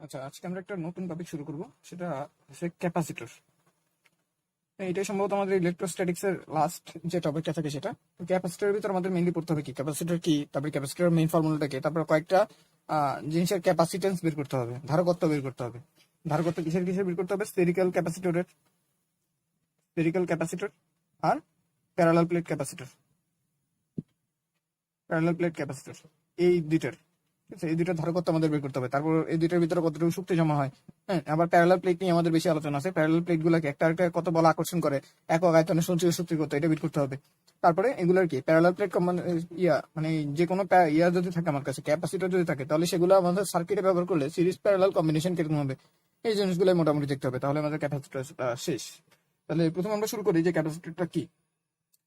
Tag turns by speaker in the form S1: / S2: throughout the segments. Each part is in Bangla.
S1: আচ্ছা, আজকে আমরা একটা নতুন টপিক শুরু করব, সেটা হচ্ছে ক্যাপাসিটর। এটাই সম্ভবত আমাদের ইলেকট্রোস্ট্যাটিক্স এর লাস্ট যে টপিকটা থাকে সেটা। তো ক্যাপাসিটরের ভিতর আমাদের মেইনলি পড়তে হবে কি ক্যাপাসিটর কি, তারপরে ক্যাপাসিটরের মেইন ফর্মুলাটা কি, তারপর কয়েকটা জিনিসের ক্যাপাসিটেন্স বের করতে হবে, ধারকত্ব বের করতে হবে। ধারকত্ব কিসের কিসের বের করতে হবে? Spherical capacitor are parallel plate capacitor. এই দুইটার, ঠিক আছে, এই দুইটার ধারকত্ব আমাদের বের করতে হবে। তারপর এই দুইটার ভিতরে কতটুকু শক্তি জমা হয়। হ্যাঁ, আবার প্যারালাল প্লেট নিয়ে আমাদের বেশি আলোচনা আছে। প্যারালাল প্লেট গুলাকে একটা একটা কত বল আকর্ষণ করে, একক আয়তনে সঞ্চিত শক্তি কত, এটা বের করতে হবে। তারপরে এগুলোর কি প্যারালাল প্লেট মানে যে কোনো যদি থাকে আমার কাছে, ক্যাপাসিটর যদি থাকে, তাহলে সেগুলো আমাদের সার্কিটে ব্যবহার করলে সিরিজ প্যারালাল কম্বিনেশন কিরকম হবে, এই জিনিসগুলো মোটামুটি দেখতে হবে। তাহলে আমাদের ক্যাপাসিটর শেষ। তাহলে প্রথমে আমরা শুরু করি যে ক্যাপাসিটরটা কি।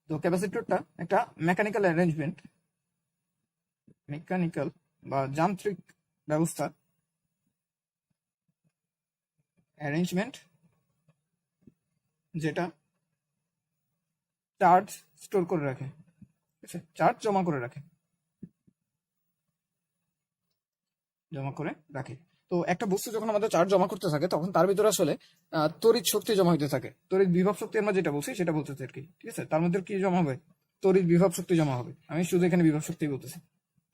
S1: তো ক্যাপাসিটরটা একটা মেকানিক্যাল বা যান্ত্রিক ব্যবস্থা, অ্যারেঞ্জমেন্ট, যেটা চার্জ স্টোর করে রাখে, ঠিক আছে, চার্জ জমা করে রাখে। তো একটা বস্তু যখন আমাদের চার্জ জমা করতে থাকে, তখন তার ভিতরে আসলে তড়িৎ শক্তি জমা হইতে থাকে। তড়িৎ বিভব শক্তি আমরা যেটা বলছি সেটা বলতেছি আর কি, ঠিক আছে। তার মধ্যে কি জমা হবে? তড়িৎ বিভব শক্তি জমা হবে। আমি শুধু এখানে বিভব শক্তি বলতেছি,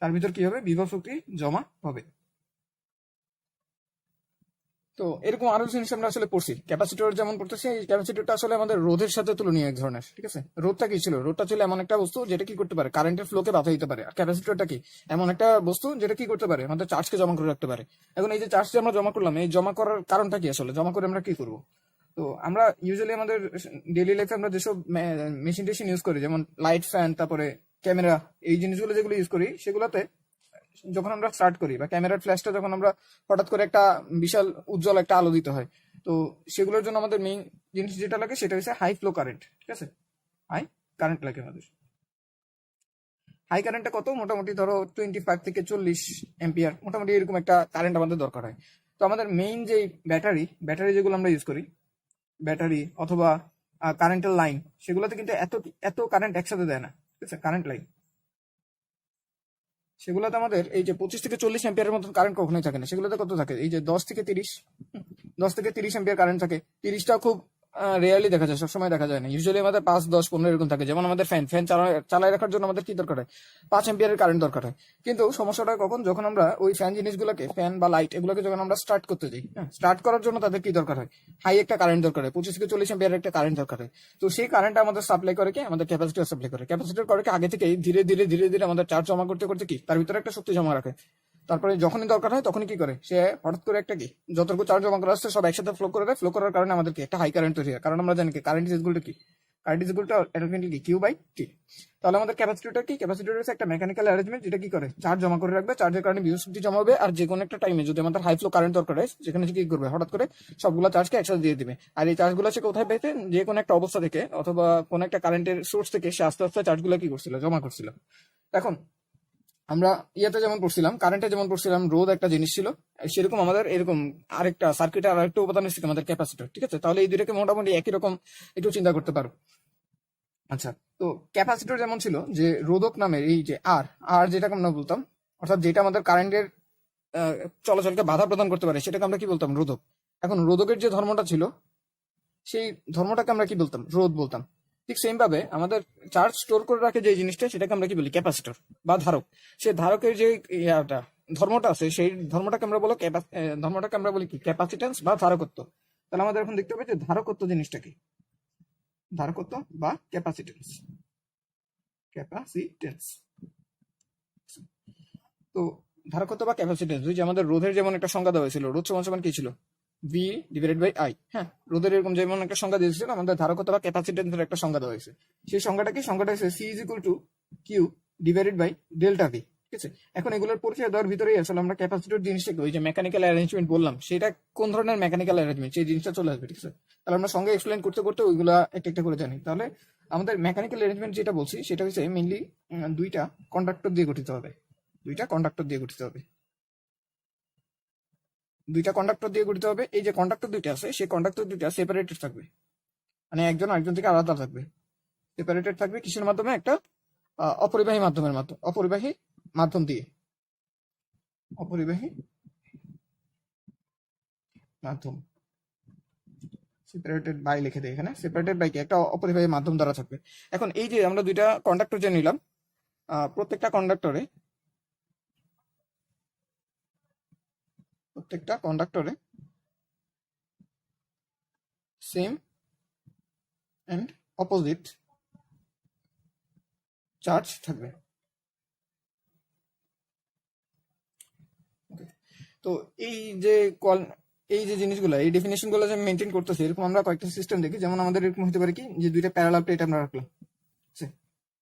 S1: তার ভিতর কি হবে? বিভব শক্তি জমা হবে। তো এরকম আরো জিনিস আমরা আসলে পড়ছি। ক্যাপাসিটর যেমন পড়তেছি, এই ক্যাপাসিটরটা আসলে আমাদের রোধের সাথে তুলনীয় এক ধরনের, ঠিক আছে। রোধটা কি ছিল? রোধটা ছিল এমন একটা বস্তু যেটা কি করতে পারে, কারেন্টের ফ্লোকে বাধা দিতে পারে। আর ক্যাপাসিটরটা কি? এমন একটা বস্তু যেটা কি করতে পারে, আমাদের চার্জকে জমা করে রাখতে পারে। এখন এই যে চার্জ আমরা জমা করলাম, এই জমা করার কারণটা কি? আসলে জমা করে আমরা কি করব? তো আমরা ইউজুয়ালি আমাদের ডেইলি লাইফে আমরা যেসব মেশিন টেশিন ইউজ করি, যেমন লাইট, ফ্যান, তারপরে ক্যামেরা, এই জিনিসগুলো যেগুলো ইউজ করি, সেগুলোতে যখন আমরা স্টার্ট করি বা ক্যামেরার ফ্ল্যাশটা যখন আমরা হঠাৎ করে একটা বিশাল উজ্জ্বল একটা আলো দিতে হয়, তো সেগুলোর জন্য আমাদের মেইন জিনিস যেটা লাগে সেটা হচ্ছে হাই ফ্লো কারেন্ট, ঠিক আছে। হাই কারেন্ট লাগে আমাদের। হাই কারেন্টটা কত? মোটামুটি ধরো 25 থেকে 40 এম্পিয়ার, মোটামুটি এরকম একটা কারেন্ট আমাদের দরকার হয়। তো আমাদের মেইন যে ব্যাটারি যেগুলো আমরা ইউজ করি, ব্যাটারি অথবা কারেন্টের লাইন, সেগুলোতে কিন্তু এত এত কারেন্ট একসাথে দেয় না, ঠিক আছে। কারেন্ট লাইন সেগুলোতে আমাদের এই যে 25 থেকে 40 এম্পিয়ারের মতন কারেন্ট কখনোই থাকে না। সেগুলোতে কত থাকে? এই যে 10 থেকে 30 এম্পিয়ার কারেন্ট থাকে। 30টাও খুব রেয়ারলি দেখা যায়, সবসময় দেখা যায় না। ইউজুয়ালি আমাদের 5, 10, 15 এরকম থাকে। যেমন আমাদের ফ্যান চালায় রাখার জন্য আমাদের কি দরকার হয়? 5 এম্পিয়ারের কারেন্ট দরকার হয়। কিন্তু সমস্যাটা কখন? যখন আমরা ওই ফ্যান বা লাইট এগুলোকে যখন আমরা স্টার্ট করতে যাই, হ্যাঁ, স্টার্ট করার জন্য তাদের কি দরকার হয়? হাই একটা কারেন্ট দরকার হয়, 25 থেকে 40 এম্পিয়ারের একটা কারেন্ট দরকার হয়। তো সেই কারেন্ট আমাদের সাপ্লাই করে কি? আমাদের ক্যাপাসিটর সাপ্লাই করে। ক্যাপাসিটর করে কি? আগে থেকে ধীরে ধীরে ধীরে ধীরে আমাদের চার্জ জমা করতে করতে কি তার ভিতরে একটা শক্তি জমা রাখে। তারপরে যখনই দরকার হয় তখনই কি করে? সে হঠাৎ করে একটা কি যতটুকু চার্জ জমা করা আসছে সব একসাথে ফ্লো করে দেয়। ফ্লো করার কারণে আমাদের কি একটা হাই কারেন্ট তৈরি হয়। কারণ আমরা জানি কি কারেন্ট ইজ ইকুয়াল টু কি? Current is equal two automatically কি কিউ বাই টি। তাহলে আমাদের ক্যাপাসিটরটা কি? ক্যাপাসিটর হচ্ছে একটা মেকানিক্যাল অ্যারেঞ্জমেন্ট যেটা কি করে? চার্জ জমা করে রাখবে। চার্জের কারণে বিদ্যুৎ শক্তি জমা হবে। আর যে কোনো একটা টাইমে যদি আমাদের হাই ফ্লো কারেন্ট দরকার হয়, যেখানে কি করবে? হঠাৎ করে সবগুলো চার্জকে একসাথে দিয়ে দিবে। আর এই চার্জগুলো সে কোথায় পেতে? যে কোনো একটা অবস্থা থেকে অথবা কোনো একটা কারেন্টের সোর্স থেকে সে আস্তে আস্তে চার্জগুলো কি করছিল? জমা করছিল। এখন আমরা ইয়াতে যেমন পড়ছিলাম, কারেন্টে যেমন পড়ছিলাম রোধ একটা জিনিস ছিল, সেরকম আমাদের এরকম আরেকটা সার্কিটের আরেকটা উপাদান হচ্ছে আমাদের ক্যাপাসিটর, ঠিক আছে। তাহলে এই দুইটাকে মোটামুটি একই রকম একটু চিন্তা করতে পারো। আচ্ছা, তো ক্যাপাসিটর যেমন ছিল যে রোধক নামের এই যে আর আর যেটাকে আমরা বলতাম, অর্থাৎ যেটা আমাদের কারেন্টের চলাচলকে বাধা প্রদান করতে পারে, সেটাকে আমরা কি বলতাম? রোধক। এখন রোধকের যে ধর্মটা ছিল, সেই ধর্মটাকে আমরা কি বলতাম? রোধ বলতাম। ঠিক সেম ভাবে আমাদের চার্জ স্টোর করে রাখে যে জিনিসটা, সেটাকে আমরা কি বলি? ক্যাপাসিটর বা ধারক। সে ধারকের যে ইয়াটা ধর্মটা আছে, সেই ধর্মটাকে আমরা বলি কি? ক্যাপাসিটেন্স বা ধারকত্ব। তাহলে আমাদের এখন দেখতে হবে যে ধারকত্ব জিনিসটা কি। ধারকত্ব বা ক্যাপাসিটেন্স। ক্যাপাসিটেন্স তো ধারকত্ব বা ক্যাপাসিটেন্স, ওই যে আমাদের রোধের যেমন একটা সংজ্ঞা দেওয়া হয়েছিল, রোধ সমান সমান কি ছিল? V divided by I. হ্যাঁ, রোধের এরকম যেমন একটা সংজ্ঞা দিয়েছিল, আমাদের ধারকত্ব বা ক্যাপাসিটেন্সের একটা সংজ্ঞা দেওয়া হয়েছে। সেই সংজ্ঞাটা হচ্ছে C is equal to Q divided by delta V, ঠিক আছে। এখন এগুলোর পরিচয় দেওয়ার ভিতরেই আসলে আমরা ক্যাপাসিটর জিনিসটাকে, ওই যে মেকানিক্যাল অ্যারেঞ্জমেন্ট বললাম, সেটা কোন ধরনের মেকানিক্যাল অ্যারেঞ্জমেন্ট, সেই জিনিসটা চলে আসবে, ঠিক আছে। তাহলে আমরা সঙ্গে এক্সপ্লেন করতে করতে ওইগুলা একটা একটা করে জানি। তাহলে আমাদের মেকানিক্যাল অ্যারেঞ্জমেন্ট যেটা বলছি সেটা হচ্ছে মেইনলি দুইটা কন্ডাক্টর দিয়ে গঠিত হবে। দুইটা কন্ডাক্টর দিয়ে গঠিত হবে। এই যে কন্ডাক্টর দুইটা আছে, সেই কন্ডাক্টর দুইটা সেপারেটেড থাকবে, মানে একজন আরেকজন থেকে আলাদা থাকবে। সেপারেটেড থাকবে কিসের মাধ্যমে? একটা অপরিবাহী মাধ্যম দিয়ে। অপরিবাহী মাধ্যম, সেপারেটেড বাই লিখে দিই এখানে, সেপারেটেড বাই কি একটা অপরিবাহী মাধ্যম দ্বারা থাকবে। এখন এই যে আমরা দুইটা কন্ডাক্টর যে নিলাম, প্রত্যেকটা কন্ডাক্টরে সেম অ্যান্ড অপোজিট চার্জ থাকবে। তো এই যে এই যে জিনিসগুলো, এই ডেফিনেশন গুলো যে মেনটেন করতেছে, এরকম আমরা কয়েকটা সিস্টেম দেখি। যেমন আমাদের এরকম হতে পারে কি, যে দুইটা প্যারালাল প্লেট আমরা রাখলাম,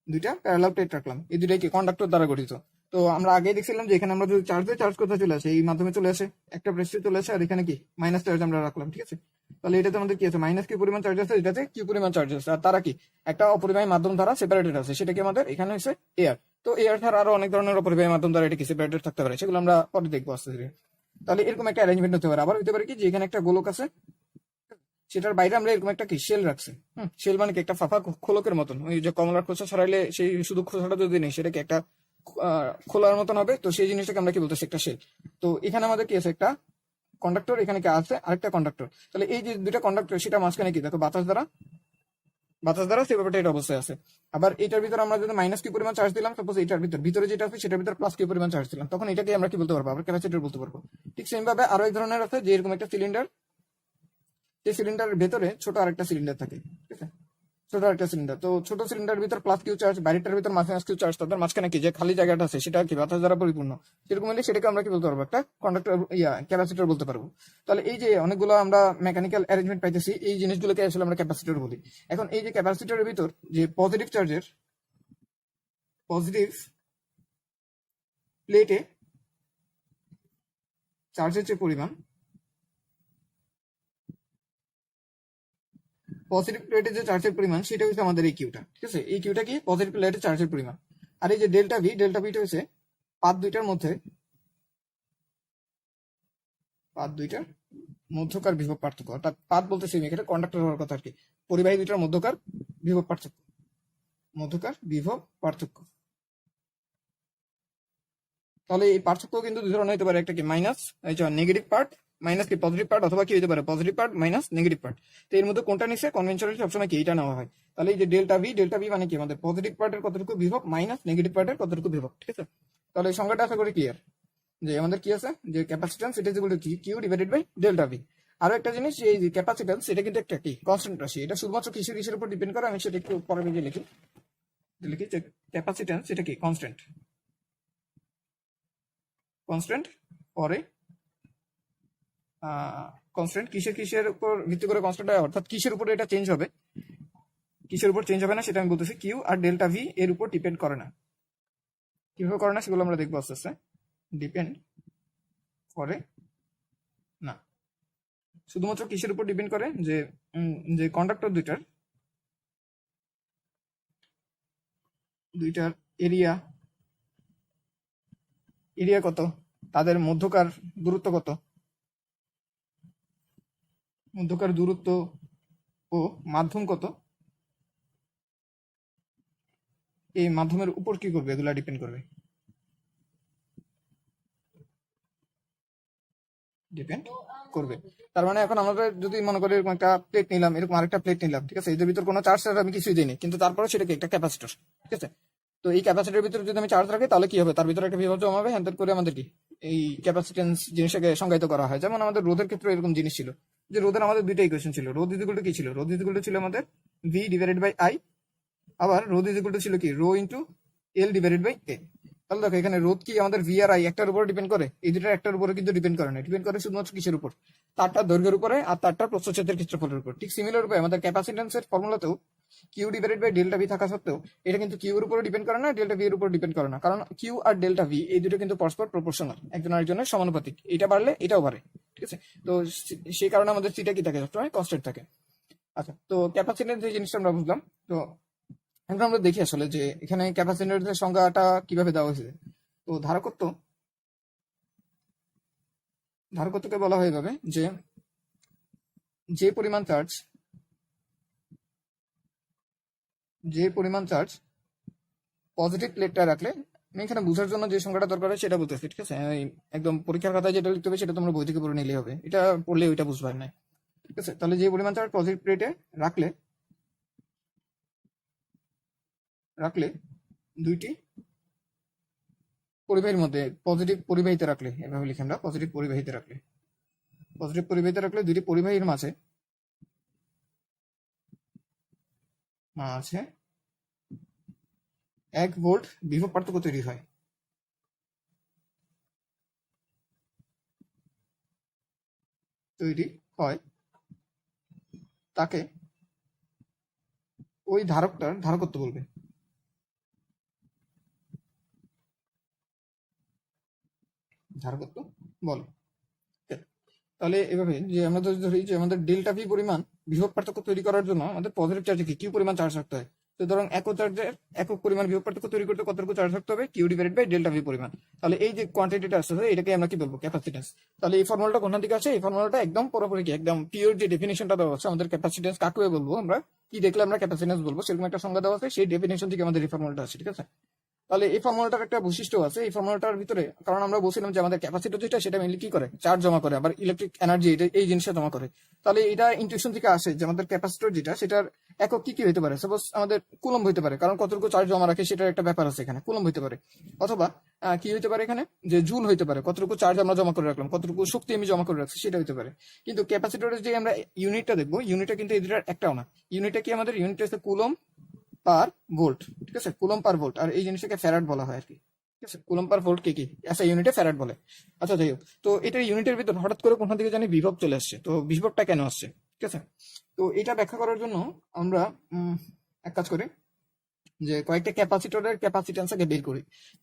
S1: দুইটা প্যারালাল প্লেট রাখলাম, এই দুইটাই কি কন্ডাক্টর দ্বারা গঠিত। তো আমরা আগেই দেখছিলাম যে এখানে আমরা যদি চার্জ কোথায় চলে আসে, এই মাধ্যমে চলে আসে, একটা প্রেসে চলে আসে, আর এখানে কি মাইনাস চার্জ আমরা রাখলাম, ঠিক আছে। তাহলে এটাতে আমাদের কি আছে, মাইনাস কিউ পরিমাণ চার্জ আছে, এটাতে কিউ পরিমাণ চার্জ আছে, আর তারা কি একটা অপরিবাহী মাধ্যম দ্বারা সেপারেটেড আছে, সেটা কি আমাদের এখানে হচ্ছে এয়ার। তো এয়ার ছাড়া আরো অনেক ধরনের অপরিবাহী মাধ্যম দ্বারা এটা কি সেপারেটেড থাকতে পারে, সেগুলো আমরা পরে দেখবো আস্তে ধীরে। তাহলে এরকম একটা অ্যারেঞ্জমেন্ট হতে পারে। আবার হতে পারে কি, যে এখানে একটা গোলক আছে, সেটার বাইরে আমরা এরকম একটা কি শেল রাখছি। শেল মানে কি একটা ফাঁপা খোলকের মতন, ওই যে কমলার খোসা ছড়াইলে সেই শুধু খোসাটা যদি নেই, সেটাকে একটা খোলার মতন হবে, তো সেই জিনিসটাকে আমরা কি বলতেছি, একটা শেল। তো এখানে আমাদের কি আছে, একটা কন্ডাক্টর, এখানে কি আছে আরেকটা কন্ডাক্টর। তাহলে এই যে দুইটা কন্ডাক্টর, সেটা মাঝখানে কি দেখো বাতাস দ্বারা সেপারেটেড অবস্থায় আছে। আবার এটার ভিতরে আমরা যদি মাইনাস কিউ পরিমাণ চার্জ দিলাম, সাপোজ এটার ভিতরে যেটা আছে সেটার ভিতরে প্লাস কিউ পরিমাণ চার্জ দিলাম, তখন এটাকে আমরা কি বলতে পারবো, আবার ক্যাপাসিটর বলতে পারবো। ঠিক সেম ভাবে আরো এক ধরনের আছে, যে এরকম একটা সিলিন্ডার, এই সিলিন্ডারের ভেতরে ছোট আরেকটা সিলিন্ডার থাকে, ঠিক আছে, ছোট আরেকটা সিলিন্ডার। তো ছোট সিলিন্ডার ভিতর প্লাস কিউ চার্জ, বাইরেটার ভিতর মাইনাস কিউ চার্জ, তাদের মাঝখানে কি যে খালি জায়গাটা আছে, সেটা কি বাতাস দ্বারা পরিপূর্ণ। সেরকম হলে সেটাকে আমরা কি বলতে পারবো, একটা কন্ডাক্টর ক্যাপাসিটর বলতে পারবো। তাহলে এই যে অনেকগুলো আমরা মেকানিক্যাল অ্যারেঞ্জমেন্ট পাইতেছি, এই জিনিসগুলোকে আসলে আমরা ক্যাপাসিটর বলি। এখন এই যে ক্যাপাসিটরের ভিতর যে পজিটিভ প্লেটে চার্জের যে পরিমাণ, পজিটিভ প্লেটে যে চার্জের পরিমাণ, সেটা হচ্ছে আমাদের এই কিউটা, ঠিক আছে। এই কিউটা কি পজিটিভ প্লেটে চার্জের পরিমাণ। আর এই যে ডেল্টা ভিটা হচ্ছে পাত দুইটার মধ্যকার বিভব পার্থক্য। অর্থাৎ পাত বলতেছি আমি এখানে কন্ডাক্টর হওয়ার কথা আর কি, পরিবাহী দুইটার মধ্যকার বিভব পার্থক্য। তাহলে এই পার্থক্য কিন্তু দুই ধরনের হতে পারে, একটা কি মাইনাস নেগেটিভ পার্ট, মাইনাস কি পজিটিভ পার্ট, অথবা কি হতে পারে positive part minus negative part. তো এর মধ্যে কোনটা নিচ্ছে, কনভেনশনালি সবসময় কি এটা নেওয়া হয়। তাহলে এই যে ডেল্টা ভি মানে কি, আমাদের পজিটিভ পার্টের কতটুকু বিভব মাইনাস নেগেটিভ পার্টের কতটুকু বিভব, ঠিক আছে। তাহলে এই সংখ্যাটা আশা করি ক্লিয়ার, যে আমাদের কি আছে, যে ক্যাপাসিট্যান্স এটা equal to Q divided by delta V. আরো একটা জিনিস, এই যে ক্যাপাসিট্যান্স এটা কিন্তু একটা কি কনস্ট্যান্ট রাশি, এটা শুধুমাত্র কিসের উপর ডিপেন্ড করে, আমি সেটা একটু পরে লিখি যে ক্যাপাসিট্যান্স এটা কি কনস্ট্যান্ট পরে কনস্ট্যান্ট কিসের উপর ভিত্তি করে কনস্ট্যান্ট হয়, অর্থাৎ কিসের উপর এটা চেঞ্জ হবে, কিসের উপর চেঞ্জ হবে না, সেটা আমি বলতেছি কিউ আর ডেল্টা ভি এর উপর ডিপেন্ড করে না। কিভাবে করে না সেগুলো আমরা দেখবো আস্তে আস্তে। ডিপেন্ড করে না, শুধুমাত্র কিসের উপর ডিপেন্ড করে, যে কন্ডাক্টর দুইটার এরিয়া কত, তাদের মধ্যকার দূরত্ব ও মাধ্যম কত, এই মাধ্যমের উপর কি করবে, এগুলা ডিপেন্ড করবে। তার মানে এখন আমাদের যদি মনে করি এরকম একটা প্লেট নিলাম, এরকম আরেকটা প্লেট নিলাম, ঠিক আছে, এদের ভিতর কোনো চার্জ আমি কিছুই দিইনি, কিন্তু তারপরে সেটাকে একটা ক্যাপাসিটর, ঠিক আছে। তো এই ক্যাপাসিটরের ভিতরে যদি আমি চার্জ রাখি, তাহলে কি হবে, তার ভিতরে একটা বিভব জমা হবে, হ্যান করে আমাদের কি এই ক্যাপাসিটেন্স জিনিসটাকে সংজ্ঞায়িত করা হয়। যেমন আমাদের রোধের ক্ষেত্রে এরকম জিনিস ছিল, যে রোধের আমাদের দুইটা ইকুয়েশন ছিল। রোধ ইকুয়াল টু কি ছিল, রোধ ইকুয়াল টু ছিল আমাদের ভি ডিভাইডেড বাই আই, আবার রোধ ইকুয়াল টু ছিল কি rho into L divided by A. তাহলে দেখো এখানে রোধ কি আমাদের ভি আর আই একটার উপর ডিপেন্ড করে, এই দুটার একটার উপরে কিন্তু ডিপেন্ড করে না, ডিপেন্ড করে শুধুমাত্র কিসের উপর, তারটার দৈর্ঘ্যের উপরে আর তারটার প্রস্থচ্ছেদের ক্ষেত্রফলের উপর। ঠিক সিমিলার রূপে আমাদের ক্যাপাসিটেন্সের ফর্মুলাতেও Q divided by delta V থাকা সত্ত্বেও এটা কিন্তু কিউ এর উপর ডিপেন্ড করে না, ডেল্টা ভি এর উপর ডিপেন্ড করে না, কারণ কিউ আর ডেল্টা ভি এই দুটো কিন্তু পরস্পর প্রপোর্শনাল, একজন আরেকজনের সমানুপাতিক, এটা বাড়লে এটাও বাড়ে, ঠিক আছে। তো সেই কারণে আমাদের সিটা কি থাকে, সবসময় কনস্ট্যান্ট থাকে। আচ্ছা, তো ক্যাপাসিটেন্স যে জিনিসটা আমরা বুঝলাম। তো এখন আমরা দেখি আসলে যে এখানে ক্যাপাসিটরের সংজ্ঞাটা কিভাবে দেওয়া হয়েছে। তো ধারকত্বকে বলা হয় এভাবে, যে পরিমাণ চার্জ পজিটিভ প্লেটটা রাখলে আমি এখানে বোঝার জন্য যে সংখ্যাটা দরকার হয় সেটা বলতেছি, ঠিক আছে? একদম পরীক্ষার খাতায় যেটা লিখতে হবে সেটা তোমরা বই থেকে পড়ে নিলেই হবে, এটা পড়লে ওইটা বুঝবার নাই, ঠিক আছে? তাহলে যে পরিমাণ চার্জ পজিটিভ প্লেটে রাখলে রাখলে দুইটি পরিবাহীর মধ্যে পজিটিভ পরিবাহিতে রাখলে, এভাবে লিখে আমরা পজিটিভ পরিবাহিতে রাখলে দুইটি পরিবাহীর মাঝে মাঝে 1 ভোল্ট বিভব পার্থক্য তৈরি হয়। তাকে ওই ধারকটার ধারকত্ব বলবে। ধারকত্ব বলে। তাহলে এভাবে যে আমরা যদি ধরি যে আমাদের ডেল্টা ভি পরিমাণ বিভব পার্থক্য তৈরি করার জন্য আমাদের পজিটিভ চার্জে কিউ পরিমাণ চার্জ রাখতে হয়। তো ধরুন একক চার্জের একক পরিমাণ বিভব পার্থক্য তৈরি করতে কতটুকু চার্জ রাখতে হবে, Q divided by delta V পরিমাণ। তাহলে এই যে কোয়ান্টিটিটা আসছে এটাকে আমরা কি বলবো, ক্যাপাসিটেন্স। তাহলে এই ফর্মুলাটা কোন দিকে আছে, এই ফর্মুলাটা একদম পুরোপুরি কি একদম পিওর যে ডেফিনেশনটা দেওয়া আছে আমাদের ক্যাপাসিটেন্স কাকে বলবো, আমরা কি দেখলে আমরা ক্যাপাসিটেন্স বলবো সেরকম একটা সংজ্ঞা দেওয়া আছে, সেই ডেফিনেশন থেকে আমাদের এই ফর্মুলাটা আছে, ঠিক আছে? তাহলে এই ফর্মুলাটার একটা বৈশিষ্ট্য আছে এই ফর্মুলাটার ভিতরে, কারণ আমরা বলছিলাম যে আমাদের ক্যাপাসিটর যেটা সেটা মেইনলি কি করে, চার্জ জমা করে, আবার ইলেকট্রিক এনার্জি এই জিনিসটা জমা করে। তাহলে এটা ইনটিউশন থেকে আসে যে আমাদের ক্যাপাসিটর যেটা সেটার একক কি কি হতে পারে, সাপোজ আমাদের কুলম্ব হতে পারে, কারণ কতটুকু চার্জ জমা রাখে সেটার একটা ব্যাপার আছে এখানে, কুলম্ব হতে পারে। অথবা কি হতে পারে এখানে, যে জুল হতে পারে, কতটুকু চার্জ আমরা জমা করে রাখলাম, কতটুকু শক্তি আমি জমা করে রাখছি সেটা হতে পারে। কিন্তু ক্যাপাসিটরের যে আমরা ইউনিটটা দেখবো, ইউনিটটা কিন্তু এদের একটাও না। ইউনিটটা কি আমাদের ইউনিট হচ্ছে কুলম পার ভোল্ট, ঠিক আছে? কুলম পার ভোল্ট, আর এই জিনিসটাকে ফ্যারাড বলা হয় আর কি, ঠিক আছে? কুলম পার ভোল্ট কে কি এসা ইউনিটে ফ্যারাড বলে। আচ্ছা যাই হোক, তো এটার ইউনিটের ভিতর হঠাৎ করে কোথা থেকে জানি বিভব চলে আসছে, তো বিভবটা কেন আসছে, ঠিক আছে? তো এটা ব্যাখ্যা করার জন্য আমরা এক কাজ করি যে কয়েকটা ক্যাপাসিটরের ক্যাপাসিটেন্স আগে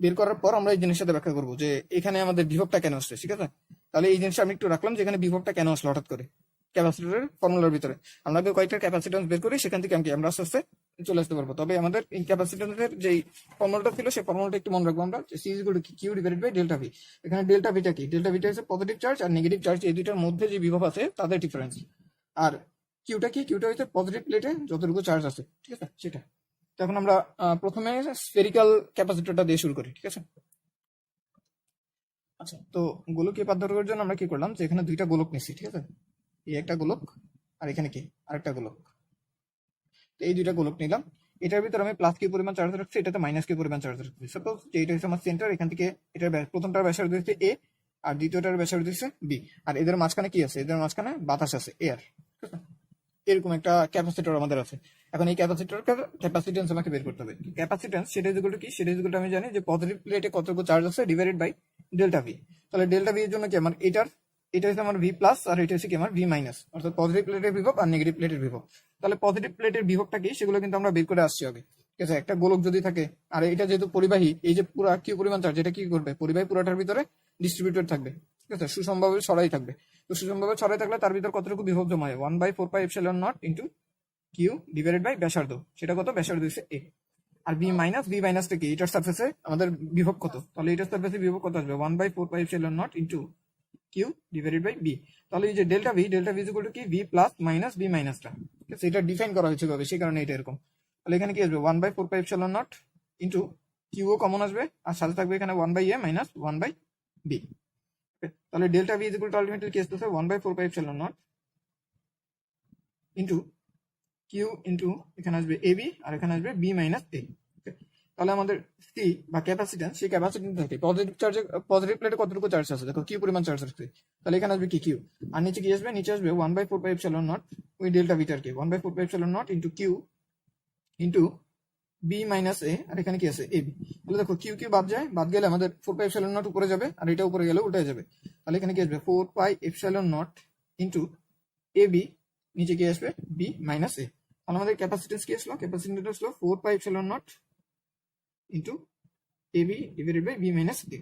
S1: বের করার পর আমরা এই জিনিসটাতে ব্যাখ্যা করবো যে এখানে আমাদের বিভবটা কেন আসছে, ঠিক আছে? তাহলে এই জিনিসটা আমি একটু রাখলাম যে এখানে বিভবটা কেন আসলো হঠাৎ করে ক্যাপাসিটরের ফর্মুলার ভিতরে। আমরা আগে কয়েকটা ক্যাপাসিটেন্স বের করি, সেখান থেকে আমরা আস্তে আস্তে চলে আসতে পারবো। তবে আমাদের এই ক্যাপাসিটেন্সের যে ফর্মুলাটা ছিল সেই ফর্মুলাটা একটু মনে রাখবো আমরা, C is equal to Q divided by delta V. এখানে ডেল্টা ভিটা কি, ডেল্টা ভিটা হচ্ছে পজিটিভ চার্জ আর নেগেটিভ চার্জ, এই দুইটার মধ্যে যে বিভব আছে তাদের ডিফারেন্স। আর কিউটা কি, কিউটা হচ্ছে পজিটিভ প্লেটে যতটুকু চার্জ আছে, ঠিক আছে সেটা। তো এখন আমরা প্রথমে স্ফেরিক্যাল ক্যাপাসিটরটা দিয়ে শুরু করি, ঠিক আছে? আচ্ছা, তো গোলকীয় পার্থক্যের জন্য আমরা কি করলাম যে এখানে দুইটা গোলক নিচ্ছি, ঠিক আছে? এই একটা গোলক আর এখানে কি আরেকটা গোলক, তো এই দুইটা গোলক নিলাম। এটার ভিতরে আমি প্লাস কিউ পরিমাণ চার্জ রাখছি, এটাতে মাইনাস কিউ পরিমাণ চার্জ রাখছি। সাপোজ যে এটা হচ্ছে আমার সেন্টার, এখান থেকে এটার প্রথমটার ব্যাসার্ধ হচ্ছে এ আর দ্বিতীয়টার ব্যাসার্ধ হচ্ছে বি, আর এদের মাঝখানে কি আছে, এদের মাঝখানে বাতাস আছে, এয়ার, ঠিক আছে? এরকম একটা ক্যাপাসিটর আমাদের আছে। এখন এই ক্যাপাসিটর ক্যাপাসিটেন্স আমাকে বের করতে হবে। ক্যাপাসিটেন্স সেটা ইকুয়াল টু কি, সেটা ইকুয়াল টু আমি জানি যে পজিটিভ প্লেটে কতটুকু চার্জ আছে ডিভাইডেড বাই ডেল্টা ভি। তাহলে ডেল্টা ভি এর জন্য কি আমার এটা হচ্ছে আমার ভি প্লাস আর এটা হচ্ছে কি আমার ভি মাইনাস, অর্থাৎ পজিটিভ প্লেটের বিভব আর নেগেটিভ প্লেটের বিভব। তাহলে পজিটিভ প্লেটের বিভবটা কি সেগুলো কিন্তু আমরা বের করে আসছি আগে, ঠিক আছে? একটা গোলক যদি থাকে আর এটা যেহেতু পরিবাহী, এই যে পুরো কিউ পরিমাণ চার্জ এটা কি করবে, পরিবাহী পুরোটার ভিতরে ডিস্ট্রিবিউটেড থাকবে, ঠিক আছে? সুষমভাবে ছড়াই থাকবে। তো সুষমভাবে ছড়াই থাকলে তার ভিতর কতটুকু বিভব জমা হয়, 1/4πε0 ইন্টু কিউ ডিভাইডেড বাই ব্যাসার্ধ, সেটা কত, ব্যাসার্ধ হচ্ছে এ। আর বি মাইনাসটা কি, এটার সারফেসে আমাদের বিভব কত, তাহলে এটার সারফেসে বিভব কত আসবে, 1/4πε0 into Q divided by B. তাহলে এই যে ডেল্টা ভি ইকুয়াল টু কি, ভি প্লাস মাইনাস বি মাইনাসটা, ঠিক আছে? এটা ডিফাইন করা হয়েছে ভাবে, সেই কারণে এটা এরকম। তাহলে এখানে কি আসবে 1/4πε0 ইন্টু কিউও কমন আসবে, আর সাথে থাকবে এখানে 1/a মাইনাস 1/b। তাহলে delta V equal two ultimately কি আসতেছে 1/4πε0 ইন্টু কিউ ইন্টু এখানে আসবে এ বি আর এখানে আসবে বি মাইনাস এ। তাহলে আমাদের সি বা ক্যাপাসিটেন্স, সেই ক্যাপাসিটেন্স থেকে পজিটিভ চার্জে পজিটিভ প্লেটে কতটুকু চার্জ আছে দেখো, কিউ পরিমাণ চার্জ আছে, তাহলে এখানে আসবে কি কিউ, আর নিচে কি আসবে, নিচে আসবে 1/4πε0 ওই ডেল্টা ভিটার কি 1/4πε0 into Q into B minus A, আর এখানে কি আছে এ বি। তাহলে দেখো কিউ কিউ বাদ গেলে আমাদের 4πε0 উপরে যাবে আর এটা উপরে গেলে উল্টে যাবে। তাহলে এখানে কি আসবে 4πε0 ইন্টু এ বি, নিচে কি আসবে বি মাইনাস এ। তাহলে আমাদের ক্যাপাসিটেন্স কি আসলো, ক্যাপাসিটেন্স আসলো 4πε0 into A B divided by B minus A.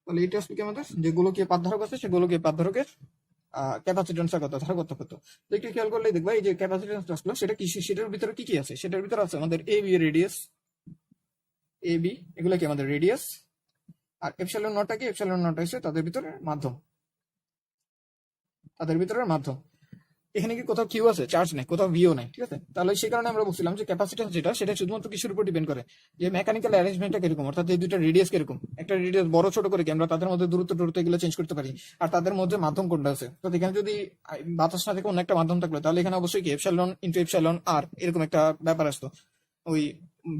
S1: তাহলে এটা আসবে কি আমাদের যে গোলকীয় পাতধারক আছে সেই গোলকীয় পাতধারকের ক্যাপাসিটেন্স কত, ধারকত্ব কত। তো একটু খেয়াল করলে দেখবা এই যে ক্যাপাসিটেন্স আসলো সেটা কি, সেটার ভিতরে কি কি আছে, সেটার ভিতরে আছে আমাদের A B radius, A B এগুলো কি আমাদের রেডিয়াস, আর এপসাইলন নটটা কি, এপসাইলন নট হচ্ছে তাদের ভিতরে মাধ্যম, তাদের ভিতরের মাধ্যম। এখানে কি কোথাও কিউ আছে? চার্জ নেই, কোথাও ভিও নাই, ঠিক আছে? তাহলে সেই কারণে আমরা বলছিলাম যে ক্যাপাসিট্যান্স যেটা, সেটা শুধুমাত্র কিসের উপর ডিপেন্ড করে, যে মেকানিক্যাল অ্যারেঞ্জমেন্টটা কিরকম, অর্থাৎ এই দুইটা রেডিয়াস কিরকম, একটা রেডিয়াস বড় ছোট করে কি আমরা তাদের মধ্যে দূরত্ব এগুলো চেঞ্জ করতে পারি, আর তাদের মধ্যে মাধ্যম কোনটা আছে। তো এখানে যদি বাতাস না থেকে অন্য একটা মাধ্যম থাকলো, তাহলে এখানে অবশ্যই কি এপসাইলন ইনটু এপসাইলন আর এরকম একটা ব্যাপার আসতো, ওই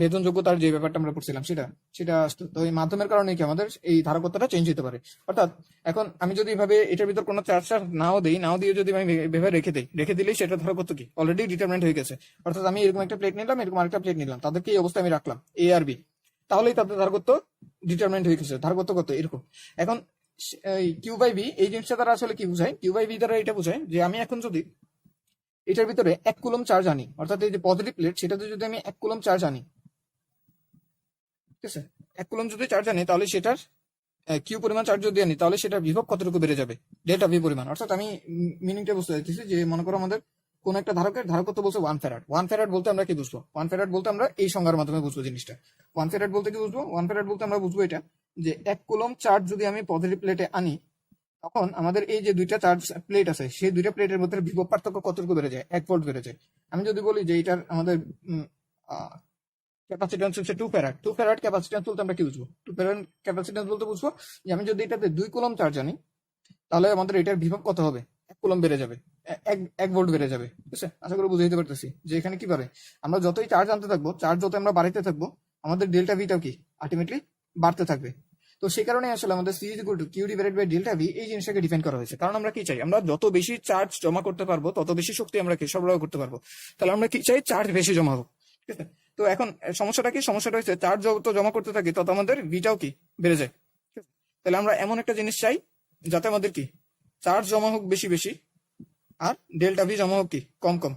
S1: বেদনযোগ্যতার যে ব্যাপারটা আমরা পড়ছিলাম সেটা সেটা আসতো। তো এই মাধ্যমের কারণে কি আমাদের এই ধারকত্বটা চেঞ্জ হতে পারে। অর্থাৎ এখন আমি যদি এভাবে এটার ভিতর কোনো চার্জ নাও দিয়ে যদি আমি এভাবে রেখে দিলেই সেটা ধারকত্ব কি অলরেডি ডিটারমেন্ট হয়ে গেছে। অর্থাৎ আমি এরকম একটা প্লেট নিলাম, এরকম আরেকটা প্লেট নিলাম, তাদেরকে এই অবস্থায় আমি রাখলাম এ আর বি, তাহলেই তাদের ধারকত্ব ডিটারমেন্ট হয়ে গেছে। ধারকত্ব কত এরকম। এখন কিউ বাই বি এই জিনিসটা দ্বারা আসলে কি বোঝায়? কিউ বাই বি দ্বারা এটা বোঝায় যে আমি এখন যদি এটার ভিতরে 1 কুলম চার্জ আনি, অর্থাৎ এই যে পজিটিভ প্লেট সেটাতে যদি আমি 1 কুলম চার্জ আনি, ঠিক আছে, 1 কুলম যদি চার্জ আনি তাহলে সেটার কিউ পরিমাণ চার্জ যদি আনি তাহলে সেটার বিভব কতটুকু বেড়ে যাবে, ডেল্টা ভি পরিমাণ। অর্থাৎ আমি মিনিংটা বুঝতে চাইতেছি যে মনে করো আমাদের কোন একটা ধারকের ধারকত্ব বলছে 1 ফ্যারাড। 1 ফ্যারাড বলতে আমরা কি বুঝবো? 1 ফ্যারাড বলতে আমরা এই সংজ্ঞার মাধ্যমে বুঝবো জিনিসটা। 1 ফ্যারাড বলতে কি বুঝবো? 1 ফ্যারাড বলতে আমরা বুঝবো এটা যে 1 কুলম চার্জ যদি আমি পজিটিভ প্লেটে আনি, তখন আমাদের এই যে দুইটা চার্জ প্লেট আছে সেই দুইটা প্লেটের মধ্যে বিভব পার্থক্য কতটুকু বেড়ে যায়? 1 ভোল্ট বেড়ে যায়। আমি যদি বলি যে এটার আমাদের ক্যাপাসিট্যান্স হচ্ছে 2 ফ্যারাড, 2 ফ্যারাড ক্যাপাসিট্যান্স বলতে আমরা কি বুঝবো? 2 ফ্যারাড ক্যাপাসিট্যান্স বলতে বুঝবো যে আমি যদি এটাতে 2 কুলম চার্জ আনি, তাহলে আমাদের এটার বিভব কত হবে? 1 কুলম বেড়ে যাবে, 1 ভোল্ট বেড়ে যাবে। ঠিক আছে, আশা করি বুঝাইতে পারতেছি যে এখানে কি পারে, আমরা যতই চার্জ আনতে থাকবো, চার্জ যত আমরা বাড়াইতে থাকবো, আমাদের ডেল্টা ভিটাও কি আলটিমেটলি বাড়তে থাকবে। তো সেই কারণে আসলে আমাদের C is equal to Q divided by delta V এই জিনিসটাকে ডিফাইন করা হয়েছে। কারণ আমরা কি চাই? আমরা যত বেশি চার্জ জমা করতে পারবো তত বেশি শক্তি আমরা কি সরবরাহ করতে পারবো। তাহলে আমরা কি চাই? চার্জ বেশি জমা হোক। ঠিক আছে, তো এখন সমস্যাটা কি? সমস্যাটা হচ্ছে চার্জ যত জমা করতে থাকি তত আমাদের ভিটাও কি বেড়ে যায়। ঠিক আছে? তাহলে আমরা এমন একটা জিনিস চাই যাতে আমাদের কি চার্জ জমা হোক বেশি বেশি, আর ডেল্টা ভি জমা হোক কি কম কম।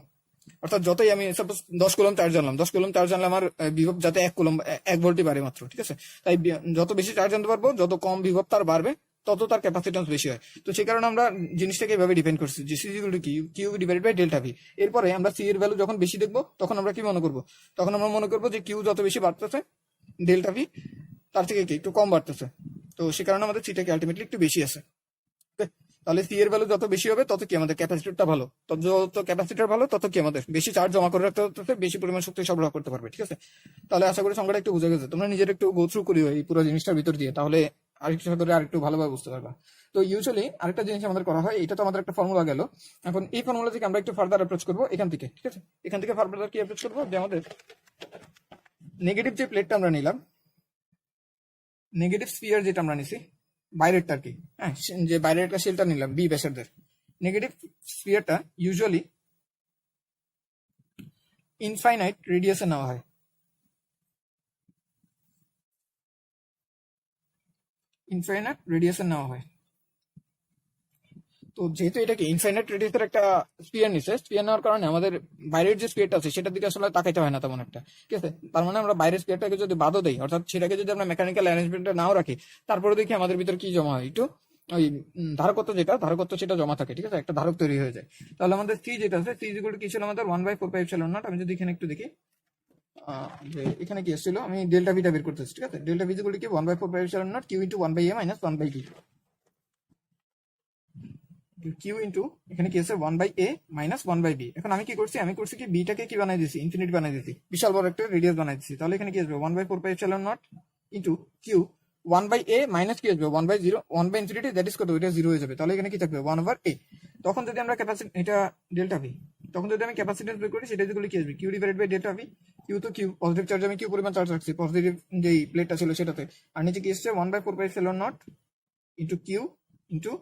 S1: অর্থাৎ যতই আমি সাপোজ 10 কুলম চার্জ আনলাম, 10 কুলম চার্জ আনলে আমার বিভব যাতে 1 কুলম 1 ভোল্টই বাড়ে মাত্র। ঠিক আছে, তাই যত বেশি চার্জ আনতে পারবো, যত কম বিভব তার বাড়বে, তত তার ক্যাপাসিট্যান্স বেশি হয়। তো সেই কারণে আমরা জিনিসটাকে এভাবে ডিপেন্ড করছি যে C equal to Q divided by delta V. এরপরে আমরা সি এর ভ্যালু যখন বেশি দেখবো তখন আমরা কি মনে করবো? তখন আমরা মনে করবো যে কিউ যত বেশি বাড়তেছে, ডেল্টা ভি তার থেকে কি একটু কম বাড়তেছে। তো সেই কারণে আমাদের সিটা কি আলটিমেটলি একটু বেশি আছে। তাহলে সি এর ভ্যালু যত বেশি হবে তত কি আমাদের ক্যাপাসিটরটা ভালো, যত ক্যাপাসিটর ভালো তত কি আমাদের বেশি চার্জ জমা করে রাখতে হতে, বেশি পরিমাণ শক্তি সরবরাহ করতে পারবে। ঠিক আছে, তাহলে আশা করি সংখ্যাটা একটু বুঝে গেছে। তোমরা নিজের একটু গো থ্রু করিও এই পুরো জিনিসটার ভিতর দিয়ে, তাহলে আরেকটু করে আরেকটু ভালোভাবে বুঝতে পারবা। তো ইউজুয়ালি আরেকটা জিনিস আমাদের করা হয়, এটা তো আমাদের একটা ফর্মুলা গেল। এখন এই ফর্মুলা থেকে আমরা একটু ফার্দার অ্যাপ্রোচ করবো এখান থেকে। ঠিক আছে, এখান থেকে ফার্দার কি অ্যাপ্রোচ করবো যে আমাদের নেগেটিভ যে প্লেটটা আমরা নিলাম, নেগেটিভ স্ফিয়ার যেটা আমরা নিছি বাইরেরটা আর কি, হ্যাঁ, যে বাইরের একটা শেলটা নিলাম বি ব্যাসার্ধের, নেগেটিভ স্ফিয়ারটা ইউজুয়ালি ইনফাইনাইট রেডিয়াসে নেওয়া হয়। ইনফাইনাইট রেডিয়াসে নেওয়া হয়। তো যেহেতু এটাকে ইনফাইনাইট রেডিয়াসের একটা স্পিয়ার নিচ্ছে, স্পিয়ার নেওয়ার কারণে আমাদের বাইরের যে স্পিয়ারটা আছে সেটার দিকে আসলে তাকাইতে হয় না তেমন একটা। ঠিক আছে, তার মানে আমরা বাইরের স্পিয়ারটাকে যদি বাদও দেই, অর্থাৎ সেটাকে যদি আমরা মেকানিক্যাল অ্যারেঞ্জমেন্টে নাও রাখি, তারপরে দেখি আমাদের ভিতরে কি জমা হয়, একটু ওই ধারকত্ব সেটা জমা থাকে। ঠিক আছে, একটা ধারক তৈরি হয়ে যায়। তাহলে আমাদের সি যেটা আছে, সি ইকুয়াল টু কি ছিল আমাদের 1/4πε0। আমি যদি এখানে একটু দেখি যে এখানে কি এসেছিল, আমি ডেল্টা ভিটা বের করতেছি। ঠিক আছে, ডেল্টা ভি ইকুয়াল টু কি 1/4πε0 Q into 1/a minus 1/b। Q into এখানে কি আছে 1/a মাইনাস 1/b। এখন আমি কি করছি? আমি করছি কি বিটাকে কি বানাই দিছি, ইনফিনিটি বানাই দিছি, বিশাল বড় একটা রেডিয়াস বানাই দিছি। তাহলে এখানে কি আসবে 1/4πε0 ইন্টু কিউ 1/a মাইনাস কি আসবে 1/0, 1/infinity, দ্যাট ইজ কত, এটা 0 হয়ে যাবে। তাহলে এখানে কি থাকবে 1/a। তখন যদি আমরা ক্যাপাসিটি, এটা ডেল্টা ভি, তখন যদি আমি ক্যাপাসিটেন্স বের করি সেটা যেগুলো কি আসবে Q divided by delta V. Q তো কিউ, পজিটিভ চার্জ আমি কিউ পরিমাণ চার্জ রাখছি পজিটিভ যেই প্লেটটা ছিল সেটাতে, আর নিচে কি এসছে 1/4πε0 ইন্টু কিউ ইন্টু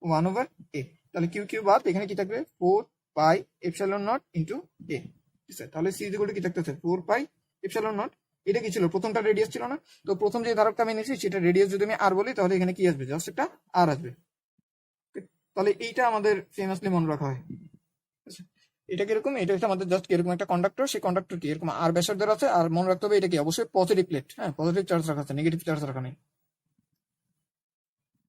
S1: 1/a। তাহলে কিউ কিউ বাদ, এখানে কি থাকবে 4πε0 ইন্টু a। ঠিক আছে, তাহলে সি ইকুয়াল টু কি থাকতেছে 4πε0। এটা কি ছিল? প্রথমটা রেডিয়াস ছিল না? তো প্রথম যে ধারকটা আমি নিয়েছি সেটা রেডিয়াস যদি আমি আর বলি, তাহলে এখানে কি আসবে, জাস্ট একটা আর আসবে। তাহলে এইটা আমাদের ফেমাসলি মনে রাখা হয়। এটা কিরকম? এটা হচ্ছে আমাদের জাস্ট এরকম একটা কন্ডাক্টর, সেই কন্ডাক্টর কি এরকম আর ব্যাসার্ধের আছে, আর মনে রাখতে হবে এটা কি অবশ্যই পজিটিভ প্লেট। হ্যাঁ, পজিটিভ চার্জ রাখা আছে, নেগেটিভ চার্জ রাখা নেই,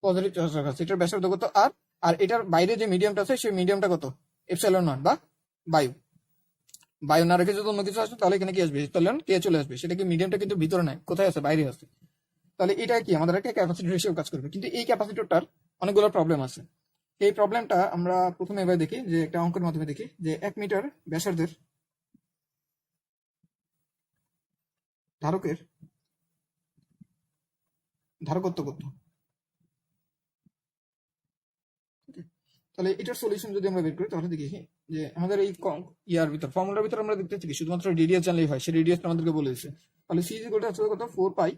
S1: পজিটিভ চার্জ রাখা আছে। এটার ব্যাসার্ধ কত আর, আর এটার বাইরে যে মিডিয়ামটা আছে সেই মিডিয়ামটা কত, ε0 বা বায়ু। বায়ু না রেখে যদি অন্য কিছু আসে তাহলে এখানে কি আসবে, এপসাইলন কে চলে আসবে। সেটা কি মিডিয়ামটা কিন্তু ভিতরে নাই, কোথায় আছে, বাইরে আছে। তাহলে এটা কি আমাদের একটা ক্যাপাসিটর হিসেবে কাজ করবে। কিন্তু এই ক্যাপাসিটরটার অনেকগুলো প্রবলেম আছে। এই প্রবলেমটা আমরা প্রথমে এবার দেখি, যে একটা অঙ্কের মাধ্যমে দেখি যে 1 মিটার ব্যাসার্ধের ধারকের ধারকত্ব কত। তাহলে এটার সলিউশন যদি আমরা বের করি তাহলে দেখি যে আমাদের এই ইয়ার ভিতর ফর্মুলার ভিতর আমরা দেখতে পাচ্ছি শুধুমাত্র রেডিয়াস জানলেই হয়, সেই রেডিয়াসটা আমাদেরকে বলে দিচ্ছে। তাহলে সি ইকুয়াল টু আসলে কত, 4 পাই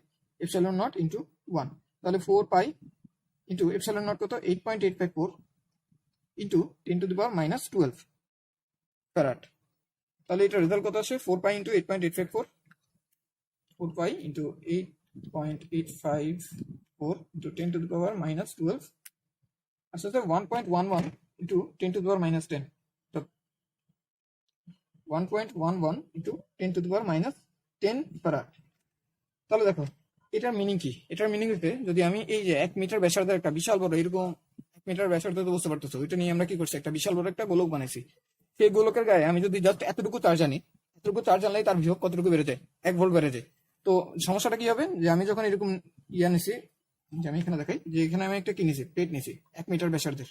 S1: এপসাইলন নট ইনটু 1। তাহলে 4 পাই ইনটু এপসাইলন নট কত, 8.854 into 10 to the power minus 12 farad. তাহলে এটা রেজাল্ট কত আসে, 4 পাই into 8.854, 4 pi into 8.854 into 10 to the power minus 12 আসলে 1.11 into 10 to the power minus 10। 1.11 into 10 to the power minus 10 farad. তাহলে দেখো এটার মিনিং কি, এটার মিনিং হচ্ছে যদি আমি এই যে 1 মিটার ব্যাসার্ধের একটা বিশাল বড় এরকম 1 মিটার ব্যাসার্ধ তো বুঝতে পারতেছো, এটা নিয়ে আমরা কি করছি, একটা বিশাল বড় একটা গোলক বানাইছি। সেই গোলকের গায়ে আমি যদি জাস্ট এতটুকু চার্জ আনি, এতটুকু চার্জ আনলেই তার বিভব কতটুকু বেড়ে যায়, 1 ভোল্ট বেড়ে যায়। তো সমস্যাটা কি হবে, যে আমি যখন এরকম নিছি, যে আমি এখানে দেখাই যে এখানে আমি একটা কি নিছি, প্লেট নিছি 1 মিটার ব্যাসার্ধের,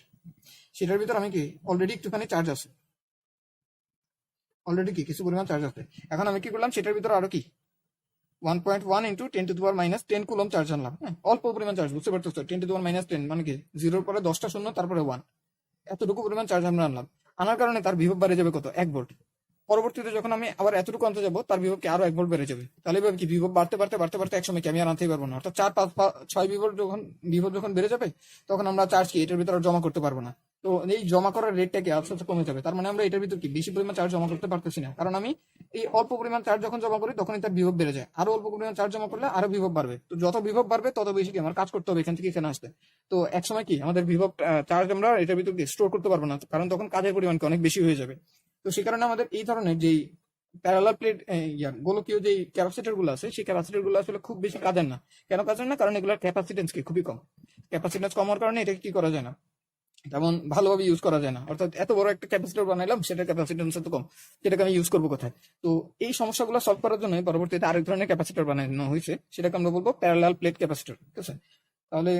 S1: সেটার ভিতর আমি কি অলরেডি একটুখানি চার্জ আছে, অলরেডি কি কিছু পরিমাণ চার্জ আছে। এখন আমি কি করলাম, সেটার ভিতরে আরো কি 1.1 into 10 to the power minus 10 coulomb charge আনলাম। হ্যাঁ, অল্প পরিমাণ চার্জ, বুঝতে পারতেছো, 10 টু দি পাওয়ার মাইনাস 10 মানে কি 0 পরে 10টা শূন্য তারপরে 1, এতটুকু পরিমাণ চার্জ আমরা আনলাম। আনার কারণে তার বিভব বেড়ে যাবে কত, 1 ভোল্ট। পরবর্তীতে যখন আমি আবার এতটুকু আনতে যাবো তার বিভব কি আরো 1 ভোল্ট বেড়ে যাবে। তাহলে এভাবে কি বিভব বাড়তে বাড়তে বাড়তে বাড়তে একসময় কি আমি আর আনতেই পারবো না, অর্থাৎ 4 5 6 বিভব যখন বেড়ে যাবে তখন আমরা চার্জ কি এটার ভিতরে জমা করতে পারবো না। তো এই জমা করার রেটটা কি আস্তে আস্তে কমে যাবে। তার মানে আমরা এটার ভিতর কি বেশি পরিমাণ চার্জ জমা করতে পারতেছি না, কারণ আমি এই অল্প পরিমাণ চার্জ যখন জমা করি তখনই তার বিভব বেড়ে যায়। আরো অল্প পরিমাণ চার্জ জমা করলে আরো বিভব বাড়বে। তো যত বিভব বাড়বে তত বেশি কি আমার কাজ করতে হবে এখান থেকে এখানে আসতে। তো এক সময় কি আমাদের বিভব চার্জ আমরা এটার ভিতর স্টোর করতে পারবো না, কারণ তখন কাজের পরিমাণ কি অনেক বেশি হয়ে যাবে। তো সেই কারণে আমাদের এই ধরনের যেই প্যারালাল প্লেট গোলকীয় যে ক্যাপাসিটর গুলো আছে, সেই ক্যাপাসিটর গুলো আসলে খুব বেশি কাজের না। কেন কাজের না, কারণ এগুলোর ক্যাপাসিটেন্স কি খুবই কম। ক্যাপাসিটেন্স কম হওয়ার কারণে এটাকে কি করা যায় না, তেমন ভালোভাবে ইউজ করা যায় না। অর্থাৎ এত বড় একটা ক্যাপাসিটর বানাইলাম, সেটার ক্যাপাসিটেন্স তো কম, সেটাকে আমি ইউজ করবো কোথায়। তো এই সমস্যাগুলো সলভ করার জন্য পরবর্তীতে আরেক ধরনের ক্যাপাসিটর বানানো হয়েছে, সেটাকে আমরা বলবো প্যারালাল প্লেট ক্যাপাসিটর। ঠিক আছে, তাহলে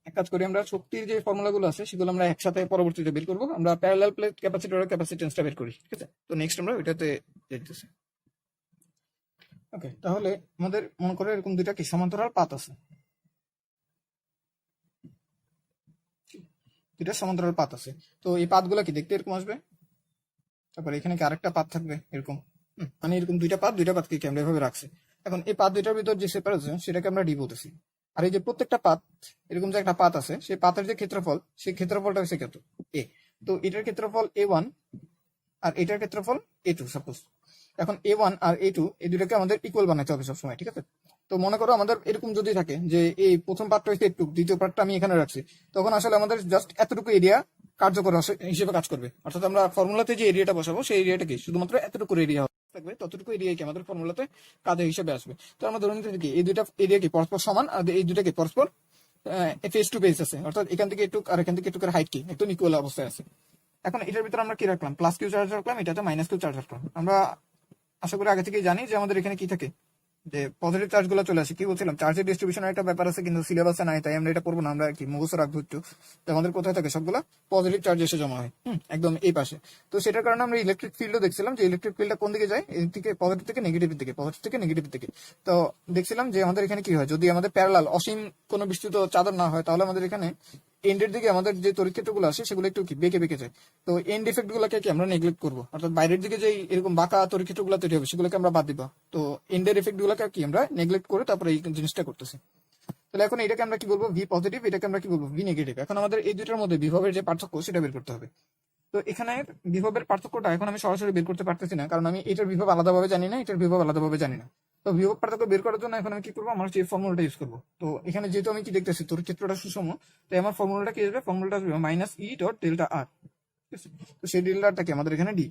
S1: এক কাজ করি, আমরা শক্তির যে ফর্মুলাগুলো আছে সেগুলো আমরা একসাথে পরবর্তীতে বের করবো। আমরা প্যারালাল প্লেট ক্যাপাসিটরের ক্যাপাসিটেন্সটা বের করি। ঠিক আছে, তো নেক্সট আমরা ওইটাতে দেখতেছি। ওকে, তাহলে আমাদের মনে করে এরকম দুইটা কি সমান্তরাল পাত আছে, দুইটা সমান্তরাল পাত আছে। তো এই পাতগুলো কি দেখতে এরকম আসবে, তারপরে এখানে কি আরেকটা পাত থাকবে এরকম। মানে এরকম দুইটা পাতকে কি আমরা এভাবে রাখছি। এখন এই পাত দুইটার ভিতর যে সেপারেশন সেটাকে আমরা ডি বলতেছি। আর এই যে প্রত্যেকটা পাত, এরকম যে একটা পাত আছে, সেই পাতের যে ক্ষেত্রফল, সেই ক্ষেত্রফলটা হচ্ছে কত, এ। তো এটার ক্ষেত্রফল A1 আর এটার ক্ষেত্রফল A2 সাপোজ। এখন A1 আর A2 এই দুটাকে আমাদের ইকুয়াল বানাইতে হবে সবসময়। ঠিক আছে, তো মনে করো আমাদের এরকম যদি থাকে যে এই প্রথম পার্টটা হচ্ছে একটু, দ্বিতীয় পার্টটা আমি এখানে রাখছি, তখন আসলে আমাদের জাস্ট এতটুকু এরিয়া কার্যকর হিসেবে কাজ করবে। অর্থাৎ আমরা ফর্মুলাতে যে এরিয়াটা বসাবো সেই এরিয়াটা কি শুধুমাত্র এতটুকু এরিয়া থাকবে, ততটুকু এরিয়া কি আমাদের ফর্মুলাতে কাজের হিসেবে আসবে। তো আমরা ধরে নিতে কি এই দুইটা এরিয়া কি পরস্পর সমান, আর এই দুইটা কি পরস্পর ফেস টু ফেস আছে, অর্থাৎ এখান থেকে একটু আর এখান থেকে একটু হাইট কি একদম ইকুয়াল অবস্থায় আছে। এখন এটার ভিতরে আমরা কি রাখলাম, প্লাস কিউ চার্জ রাখলাম, এটাতে মাইনাস কিউ চার্জ রাখলাম। আমরা আশা করি আগে থেকেই জানি যে আমাদের এখানে কি থাকে, যে পজিটিভ চার্জ গুলো চলে আসে। কি বলছিলাম, চার্জের ডিস্ট্রিবিউশনের একটা ব্যাপার আছে, কিন্তু সিলেবাসে নাই, তাই আমরা এটা পড়বো না, আমরা কি মুখস্থ রাখবো একটু। তো আমাদের কোথায় থাকে, সবগুলো পজিটিভ চার্জ এসে জমা হয় একদম এই পাশে। তো সেটার কারণে আমরা ইলেকট্রিক ফিল্ডও দেখছিলাম, যে ইলেকট্রিক ফিল্ডটা কোন দিকে যায়, এই দিকে পজিটিভ থেকে নেগেটিভের দিকে, পজিটিভ থেকে নেগেটিভের দিকে। তো দেখছিলাম যে আমাদের এখানে কি হয়, যদি আমাদের প্যারালাল অসীম কোনো বিস্তৃত চাদর না হয়, তাহলে আমাদের এখানে এন্ডের দিকে আমাদের যে তড়িৎক্ষেত্র গুলো আসে সেগুলো একটু কি বেঁকে বেঁকে যায়। তো এন্ড ইফেক্ট গুলোকে কি আমরা নেগলেক্ট করবো, অর্থাৎ বাইরের দিকে যে এরকম বাঁকা তড়িৎক্ষেত্র গুলো তৈরি হবে সেগুলোকে আমরা বাদ দিব। তো এন্ডের ইফেক্ট গুলোকে কি আমরা নেগলেক্ট করে তারপরে এই জিনিসটা করতেছি। তাহলে এখন এটাকে আমরা কি বলবো, ভি পজিটিভ, এটাকে আমরা কি বলবো, ভি নেগেটিভ। এখন আমাদের এই দুইটার মধ্যে বিভবের যে পার্থক্য সেটা বের করতে হবে। তো এখানে বিভবের পার্থক্যটা এখন আমি সরাসরি বের করতে পারতেছি না, কারণ আমি এটার বিভব আলাদাভাবে জানি না, এটার বিভব আলাদাভাবে জানি না। তো বিভব পার্থক্য বের করার জন্য এখন আমি কি করবো, আমার যে ফর্মুলাটা ইউজ করবো। তো এখানে যেহেতু আমি কি দেখতেছি তড়িৎক্ষেত্রটা সুষম, তো আমার ফর্মুলাটা কি আসবে, ফর্মুলাটা আসবে মাইনাস ই ডট ডেল্টা আর। ঠিক আছে, তো সেই ডেল্টাটা কি আমাদের এখানে ডি।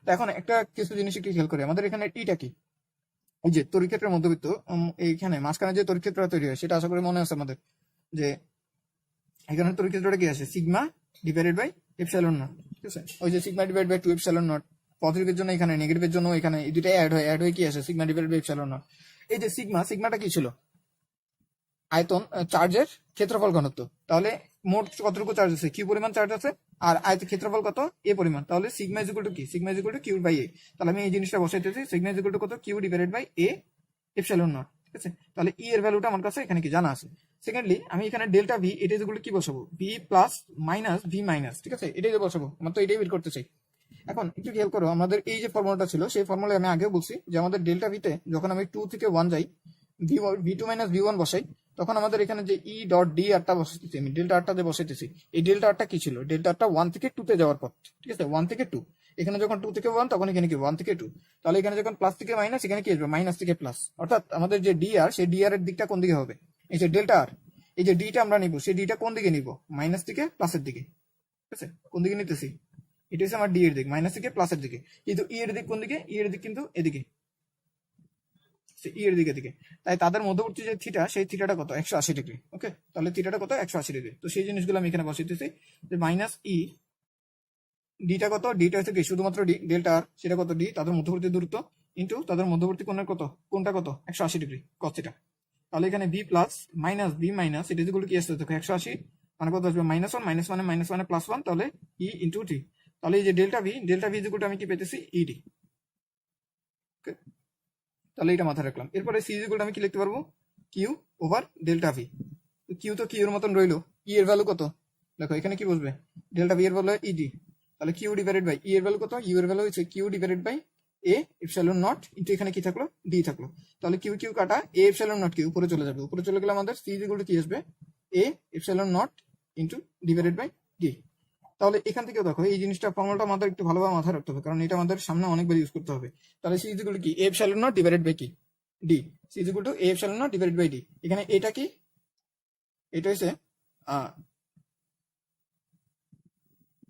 S1: তো এখন একটা কিছু জিনিস একটু খেয়াল করি, আমাদের এখানে টিটা কি, এই যে তড়িৎক্ষেত্রের মধ্যবিত্ত এইখানে মাঝখানে যে তড়িৎক্ষেত্রটা তৈরি হয় সেটা আশা করি মনে আছে আমাদের, যে এখানে তড়িৎক্ষেত্রটা কি আছে, sigma divided by epsilon naught. ঠিক আছে, ওই যে sigma divide by 2 epsilon naught, পজিটিভের জন্য এখানে, নেগেটিভের জন্য এখানে, এই দুটাই অ্যাড হয়ে কি আসে, sigma divide by epsilon nought. এই যে সিগমাটা কি ছিল, আয়তন চার্জের ক্ষেত্রফল ঘনত্ব। তাহলে মোট কতটুকু চার্জ আছে, কিউ পরিমাণ চার্জ আছে, আর আয়তের ক্ষেত্রফল কত, এ পরিমাণ। তাহলে সিগমা ইজ ইকুয়াল টু কি, sigma is equal to Q by A. তাহলে আমি এই জিনিসটা বসাইতেছি, সিগমা ইজ ইকুয়াল টু কত, Q divided by A epsilon naught, ঠিক আছে। তাহলে ই এর ভ্যালুটা আমার কাছে এখানে কি জানা আছে। সেকেন্ডলি আমি এখানে ডেল্টা ভি এটা ইজ ইকুয়াল টু কি বসাবো, V plus minus V minus, ঠিক আছে, এটাই যে বসাবো, আমার তো এটাই বের করতে চাই। এখন একটু খেয়াল করো, আমাদের এই যে ফর্মুলাটা ছিল সেই ফর্মুলায় আমি আগেও বলছি যে আমাদের ডেল্টা ভিতে যখন আমি 2 থেকে 1 যাই, V two minus V one বসাই, তখন আমাদের এখানে যে ই ডট ডি আরটা বসাইতেছি, আমি ডেল্টা আরটা যে বসাইতেছি, এই ডেল্টা আরটা কি ছিল, ডেল্টা আরটা 1 থেকে 2 তে যাওয়ার পথ, ঠিক আছে, 1 থেকে 2। এখানে যখন 2 থেকে 1 তখন এখানে কি 1 থেকে 2। তাহলে এখানে যখন প্লাস থেকে মাইনাস, এখানে কি আসবে মাইনাস থেকে প্লাস। অর্থাৎ আমাদের যে ডি আর, সেই ডি আর এর দিকটা কোন দিকে হবে, এই যে ডেল্টা আর, এই যে ডিটা আমরা নিব, সেই ডিটা কোন দিকে নিব, মাইনাস থেকে প্লাসের দিকে, ঠিক আছে। কোন দিকে নিতেছি, এটা হচ্ছে আমার ডি এর দিক, মাইনাস থেকে প্লাসের দিকে। কিন্তু ই এর দিক কোন দিকে, ই এর দিক কিন্তু এদিকে, ই এর দিকে। তাই তাদের মধ্যবর্তী যে থিটা, সেই থিটাটা কত, 180 ডিগ্রি। ওকে, তাহলে থিটাটা কত, 180 ডিগ্রি। তো সেই জিনিসগুলো আমি এখানে বসাইতেছি, যে মাইনাস ই ডিটা কত, ডিটা হচ্ছে কি শুধুমাত্র ডি, ডেল্টা আর সেটা কত ডি, তাদের মধ্যবর্তী দূরত্ব, ইন্টু তাদের মধ্যবর্তী কোণের কত, কোণটা কত, 180 ডিগ্রি কস থিটা। তাহলে এখানে B plus minus B minus, এটা যেগুলো কি আসছে দেখো 180 মানে কত আসবে, মাইনাস ওয়ান, মাইনাস মানে মাইনাস মানে প্লাস ওয়ান, তাহলে ই ইন্টু টি। তাহলে এই যে ডেল্টা ভি যেগুলো আমি কি পেতেছি, ইডি। ওকে, তাহলে এটা মাথায় রাখলাম। এরপরে সি যেগুলো আমি কি লিখতে পারবো, Q over delta V. Q তো কিউ এর মতন রইলো, ই এর ভ্যালু কত, দেখো এখানে কি বসবে, ডেল্টা ভি এর ভ্যালু ইডি। তাহলে কিউ ডিভাইডেড বাই ই এর ভ্যালু কত, ইউ এর ভ্যালু হচ্ছে Q divided by A epsilon nought into এখানে কি থাকলো, ডি থাকলো। তাহলে কিউ কিউ কাটা, এ এপসাইলন নট কি উপরে চলে যাবে, উপরে চলে গেলে আমাদের সি যেগুলো কি আসবে, A epsilon nought into divided by D. তাহলে এখান থেকে দেখো এই জিনিসটা, ফর্মুলাটা আমাদের একটু ভালোভাবে মাথায় রাখতে হবে, কারণ এটা আমাদের সামনে অনেকবার ইউজ করতে হবে। তাহলে সি যেগুলো কি, A epsilon not divided by কি, D. C is equal to A epsilon not divided by D. এখানে এটা কি, এটা হচ্ছে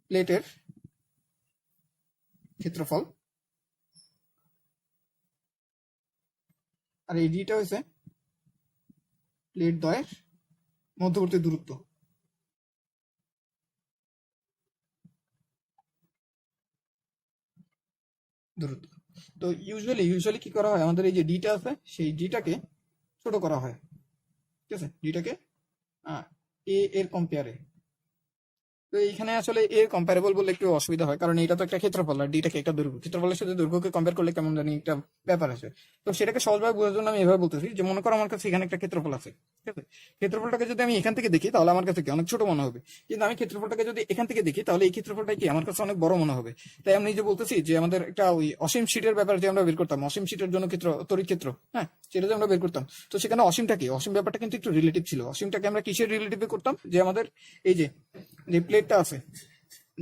S1: প্লেটের ক্ষেত্রফল, আর এই ডিটা হচ্ছে প্লেট দ্বয়ের মধ্যবর্তী দূরত্ব। তো ইউজুয়ালি কি করা হয়, আমাদের এই যে ডিটা আছে সেই ডিটাকে ছোট করা হয়, ঠিক আছে, ডিটাকে এ এর কম্পেয়ারে। তো এইখানে আসলে এর কম্পারেবল বলে একটু অসুবিধা হয়, কারণ এটা তো একটা ক্ষেত্রফল আর ডিটাকে একটা দৈর্ঘ্য, ক্ষেত্রফলের সাথে দৈর্ঘ্যকে কম্পেয়ার করলে কেমন জানি একটা ব্যাপার আছে। তো সেটাকে সহজভাবে বোঝার জন্য আমি এভাবে বলতেছি যে মনে করো আমার কাছে এখানে একটা ক্ষেত্রফল আছে, ঠিক আছে, ক্ষেত্রফলটাকে যদি আমি এখান থেকে দেখি তাহলে আমার কাছে কি অনেক ছোট মনে হবে, কিন্তু আমি ক্ষেত্রফলটাকে যদি এখান থেকে দেখি তাহলে এই ক্ষেত্রফলটা কি আমার কাছে অনেক বড় মনে হবে। তাই আমি যে বলতেছি যে আমাদের একটা ওই অসীম শীটের ব্যাপার যে আমরা বের করতাম, অসীম শীটের জন্য তড়িৎ ক্ষেত্র, হ্যাঁ, সেটা যে আমরা বের করতাম, তো সেখানে অসীমটা কি, অসীম ব্যাপারটা কিন্তু একটু রিলেটিভ ছিল। অসীমটাকে আমরা কিসের রিলেটিভে করতাম, যে আমাদের এই যে প্লেটটা আছে,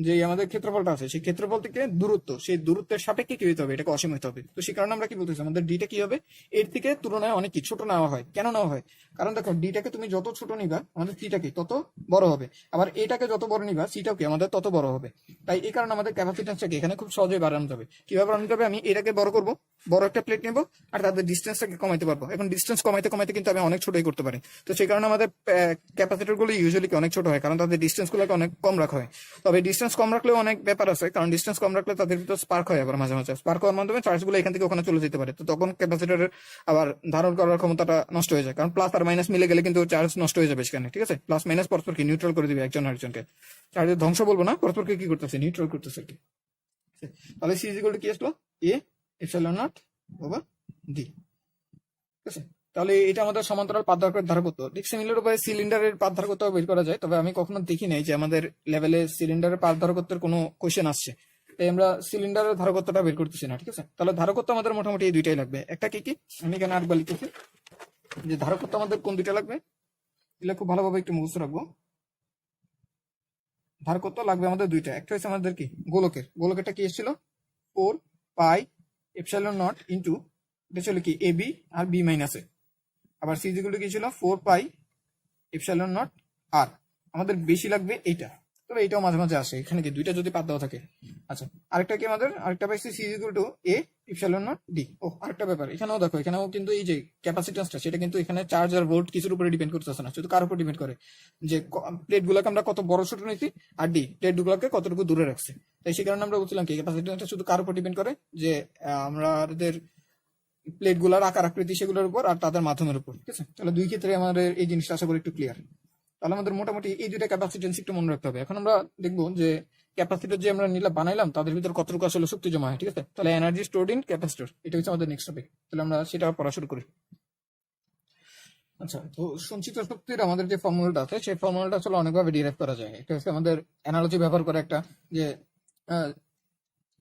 S1: যে আমাদের ক্ষেত্রফলটা আছে, সেই ক্ষেত্রফল থেকে দূরত্ব, সেই দূরত্বের সাপেক্ষে কি হতে হবে, এটাকে অসীম হতে হবে। তো সেই কারণে আমরা কি বলতেছি, আমাদের ডিটা কি হবে, এর থেকে তুলনায় অনেক কি ছোট নেওয়া হয়। কেন নেওয়া হয়, কারণ দেখো ডিটাকে তুমি যত ছোট নিবা আমাদের সিটাকে তত বড় হবে, আবার এটাকে যত বড় নিবা সিটাও কি আমাদের তত বড় হবে। তাই এই কারণে আমাদের ক্যাপাসিটেন্সটাকে এখানে খুব সহজেই বাড়ানো যাবে। কিভাবে বাড়ানো যাবে, আমি এটাকে বড় করব, বড় একটা প্লেট নেবো, আর তাদের ডিস্টেন্সটাকে কমাইতে পারবো। এখন ডিস্টেন্স কমাইতে কমাইতে কিন্তু আমি অনেক ছোটই করতে পারি। তো সেই কারণে আমাদের ক্যাপাসিটর গুলো ইউজুয়ালি অনেক ছোট হয়, কারণ তাদের ডিস্টেন্স গুলোকে অনেক কম রাখা হয়। তবে ডিস্টেন্স কম রাখলেও অনেক ব্যাপার আছে, কারণ ডিস্টেন্স কম রাখলে তাদের ভিতর স্পার্ক হয়, আবার মাঝে মাঝে স্পার্ক হওয়ার মাধ্যমে চার্জগুলো এখান থেকে ওখানে চলে যেতে পারে। তো তখন ক্যাপাসিটরের আবার ধারণ করার ক্ষমতাটা নষ্ট হয়ে যায়, কারণ প্লাস আর মাইনাস মিলে গেলে কিন্তু চার্জ নষ্ট হয়ে যাবে সেখানে, ঠিক আছে। প্লাস মাইনাস পরস্পরকে নিউট্রাল করে দিবে একজন আরেকজনকে, চার্জের ধ্বংস বলবো না, পরস্পরকে কি করতেছে, নিউট্রাল করতেছে আর কি। তাহলে সি ইকুয়াল টু কি আসলো, এ এপসাইলন নট ওভার ডি, ঠিক আছে। তাহলে এটা আমাদের সমান্তরাল পাত ধারকত্ব। ঠিক সিমিলার উপায়ে সিলিন্ডারের পাত ধারকত্ব বের করা যায়, তবে আমি কখনো দেখি নাই যে আমাদের লেভেলে সিলিন্ডারের পাত ধারকত্বের কোনো কোশ্চেন আসছে, তাই আমরা সিলিন্ডারের ধারকত্বটা বের করতেছি না, ঠিক আছে। তাহলে ধারকত্ব আমাদের মোটামুটি এই দুইটাই লাগবে। একটা কি কি আমি এখানে আরেকবার লিখেছি যে ধারকত্ব আমাদের কোন দুইটা লাগবে, এগুলো খুব ভালোভাবে একটু মুখস্থ রাখবো। ধারকত্ব লাগবে আমাদের দুইটা, একটা হচ্ছে আমাদের কি গোলকেরটা কি এসেছিল 4 পাই এপসাইলন নট ইন্টু, এটা ছিল কি A B R B minus এ। আবার সি ইকুয়াল টু কি ছিল 4 পাই এপসাইলন নট আর। আমাদের বেশি লাগবে এইটা, তবে এইটাও মাঝে মাঝে আসে, এখানে কি দুইটা যদি পাত দেওয়া থাকে। আচ্ছা, আরেকটা কি আমাদের আরেকটা পাইছি C equal to A epsilon naught D. ও আরেকটা ব্যাপার, এখানেও দেখো, এখানেও কিন্তু এই যে ক্যাপাসিটেন্সটা সেটা কিন্তু এখানে চার্জ আর ভোল্ট কিছুর উপরে ডিপেন্ড করতেছে না, শুধু কার উপর ডিপেন্ড করে যে প্লেট গুলোকে আমরা কত বড় ছোট নিচ্ছি, আর ডি প্লেট গুলোকে কতটুকু দূরে রাখছে। তাই সেই কারণে আমরা বলছিলাম কি ক্যাপাসিটেন্সটা শুধু কার উপর ডিপেন্ড করে, যে আমাদের প্লেট গুলার আকার আকৃতি সেগুলোর উপর আর তাদের মাধ্যমের উপর, ঠিক আছে। তাহলে দুই ক্ষেত্রে আমাদের এই জিনিসটা আশা করি একটু ক্লিয়ার। তাহলে আমাদের মোটামুটি এই দুইটা ক্যাপাসিটেন্স একটু মনে রাখতে হবে। এখন আমরা দেখবো যে ক্যাপাসিটর যে আমরা নিলাম বানাইলাম তাদের ভিতর কতটুকু আসলে শক্তি জমা হয়, ঠিক আছে? তাহলে এনার্জি স্টোরড ইন ক্যাপাসিটর, এটা হচ্ছে আমাদের নেক্সট টপিক। তাহলে আমরা সেটা পড়া শুরু করি। আচ্ছা, তো সঞ্চিত শক্তির আমাদের যে ফর্মুলাটা আছে সেই ফর্মুলাটা আসলে অনেকভাবে ডিরাইভ করা যায়। এটা হচ্ছে আমাদের অ্যানালজি ব্যবহার করে একটা, যে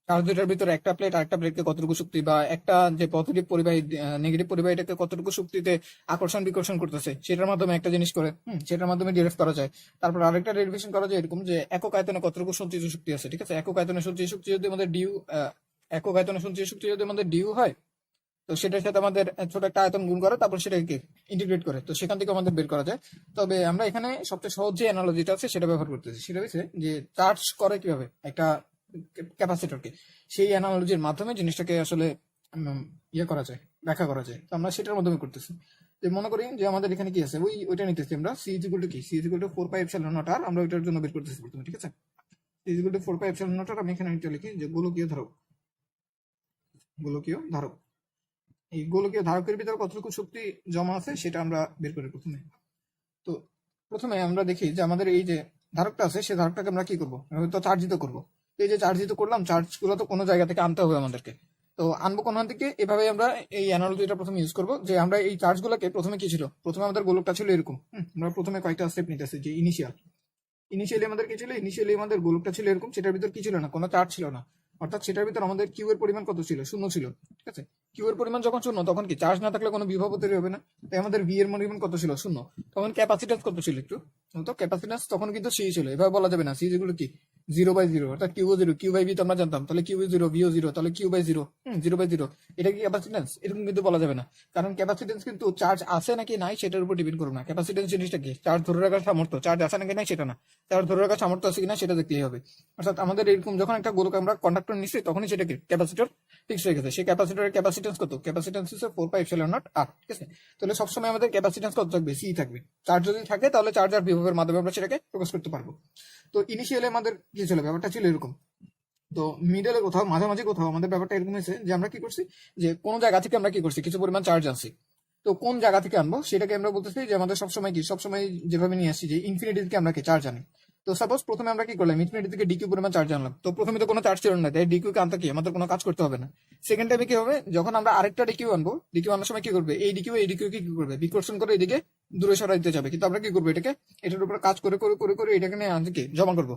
S1: চার্জ দুটার ভিতরে একটা প্লেট আর একটা প্লেটকে কতটুকু শক্তি, বা একটা যে পজিটিভ পরিবাহী নেগেটিভ পরিবাহীটাকে কতটুকু শক্তিতে আকর্ষণ বিকর্ষণ করতেছে সেটার মাধ্যমে একটা জিনিস করে সেটার মাধ্যমে ডিরাইভ করা যায়। তারপর আরেকটা ডেরিভেশন করা যায় এরকম, যে একক আয়তনে কতটুকু সঞ্চিত শক্তি আছে, ঠিক আছে? একক আয়তনে সঞ্চিত শক্তি যদি আমাদের ডিউ, একক আয়তনে সঞ্চিত শক্তি যদি আমাদের ডিউ হয়, তো সেটার সাথে আমাদের ছোট একটা আয়তন গুণ করে তারপর সেটাকে ইন্টিগ্রেট করে, তো সেখান থেকে আমাদের বের করা যায়। তবে আমরা এখানে সবচেয়ে সহজ যে অ্যানালজিটা আছে সেটা ব্যবহার করতেছি, সেটা হচ্ছে যে চার্জ করে কিভাবে একটা ক্যাপাসিটরকে, সেই অ্যানালজির মাধ্যমে জিনিসটাকে আসলে ইয়ে করা যায়, ব্যাখ্যা করা যায়। তো আমরা সেটার মাধ্যমে করতেছি। যে মনে করি যে আমাদের এখানে কি আছে, ওইটা নিতেছি আমরা, সি ইজ ইকুয়াল টু কি, C is equal to 4 pi epsilon naught R, আমরা ওইটার জন্য বের করতেছি প্রথমে, ঠিক আছে? C is equal to 4 pi epsilon naught R, আমি এখানে এটা লিখি যে গোলকীয় ধারক, গোলকীয় ধারক, এই গোলকীয় ধারকের ভিতরে কতটুকু শক্তি জমা আছে সেটা আমরা বের করি প্রথমে। তো প্রথমে আমরা দেখি যে আমাদের এই যে ধারকটা আছে সেই ধারকটাকে আমরা কি করবো, হয়তো চার্জিত করবো। এই যে চার্জিত করলাম, চার্জ গুলো তো কোনো জায়গা থেকে আনতে হবে আমাদেরকে, তো আনবো কোন থেকে, এভাবে আমরা এই অ্যানালজিটা প্রথমে ইউজ করবো। যে আমরা এই চার্জ গুলোকে প্রথমে কি ছিল, প্রথমে আমাদের গোলকটা ছিল এরকম, আমরা প্রথমে কয়েকটা স্টেপ নিতেছি। যে ইনিশিয়ালি আমাদের কি ছিল, ইনিশিয়ালি আমাদের গোলকটা ছিল এরকম, সেটার ভিতর কি ছিল না, কোনো চার্জ ছিল না, অর্থাৎ সেটার ভিতর আমাদের কিউ এর পরিমাণ কত ছিল, শূন্য ছিল, ঠিক আছে? কিউ এর পরিমাণ যখন শূন্য, তখন কি চার্জ না থাকলে কোনো বিভব তৈরি হবে না, তাই আমাদের ভি এর পরিমাণ কত ছিল, শূন্য। তখন ক্যাপাসিটেন্স কত ছিল একটু, তো ক্যাপাসিটেন্স তখন কিন্তু সি ছিল, এভাবে বলা যাবে না, সি যেগুলো কি 0/0, অর্থাৎ Q zero, Q by V তো আমরা জানতাম, তাহলে কিউ জিরো ভিও জিরো, তাহলে কিউ বাই জিরো, 0/0, এটা কি ক্যাপাসিটেন্স, এরকম কিন্তু বলা যাবে না। কারণ ক্যাপাসিটেন্স কিন্তু চার্জ আছে নাকি নাই সেটার উপর ডিপেন্ড করবে না। ক্যাপাসিটেন্স জিনিসটা কি, চার্জ ধরে রাখার সামর্থ্য, চার্জ আছে নাকি নাই সেটা না, চার্জ ধরে রাখার সামর্থ্য আছে কিনা সেটা দেখলেই হবে। অর্থাৎ আমাদের এরকম যখন একটা গোলক আমরা কন্ডাক্টর নিচ্ছি তখনই সেটাকে ক্যাপাসিটর ফিক্স হয়ে গেছে। সেই ক্যাপাসিটরের ক্যাপাসিটেন্স কত, ক্যাপাসিটেন্স হচ্ছে 4 পাই এপসিলন নট আর, ঠিক আছে? তাহলে সবসময় আমাদের ক্যাপাসিটেন্স কত থাকবে, সি থাকবে। চার্জ যদি থাকে তাহলে চার্জ আর বিভবের মাধ্যমে আমরা সেটাকে প্রকাশ করতে পারবো। তো ইনিশিয়ালি আমাদের কি ছিল, ব্যাপারটা ছিল এরকম। তো মিডলে কোথাও, মাঝামাঝি কোথাও আমাদের ব্যাপারটা এরকম হয়েছে যে আমরা কি করছি, যে কোন জায়গা থেকে আমরা কি করছি, কিছু পরিমাণ চার্জ আনছি। তো কোন জায়গা থেকে আনবো সেটাকে আমরা বলতেছি যে আমাদের সবসময় কি, সবসময় যেভাবে নিয়ে আসছি যে ইনফিনিটি থেকে আমরা কি চার্জ আনি। তো সাপোজ প্রথমে আমরা কি করলাম, ইনফিনিটি থেকে ডিকিউ পরিমাণ চার্জ আনলাম, তো প্রথমে তো কোনো চার্জ ছিল না, তাই ডিকিউ কে আনতে কি আমাদের কোনো কাজ করতে হবে না। সেকেন্ড টাইমে কি হবে, যখন আমরা আরেকটা ডিকিউ আনবো, ডিকিউ আনার সময় কি করবে, এই ডিকিউ কি করবে, বিকর্ষণ করে এদিকে দূরে সরাই দিতে যাবে, কিন্তু আমরা কি করবো, এটাকে এটার উপর কাজ করে করে করে করে এটাকে নিয়ে আনতে কি জমা করবো।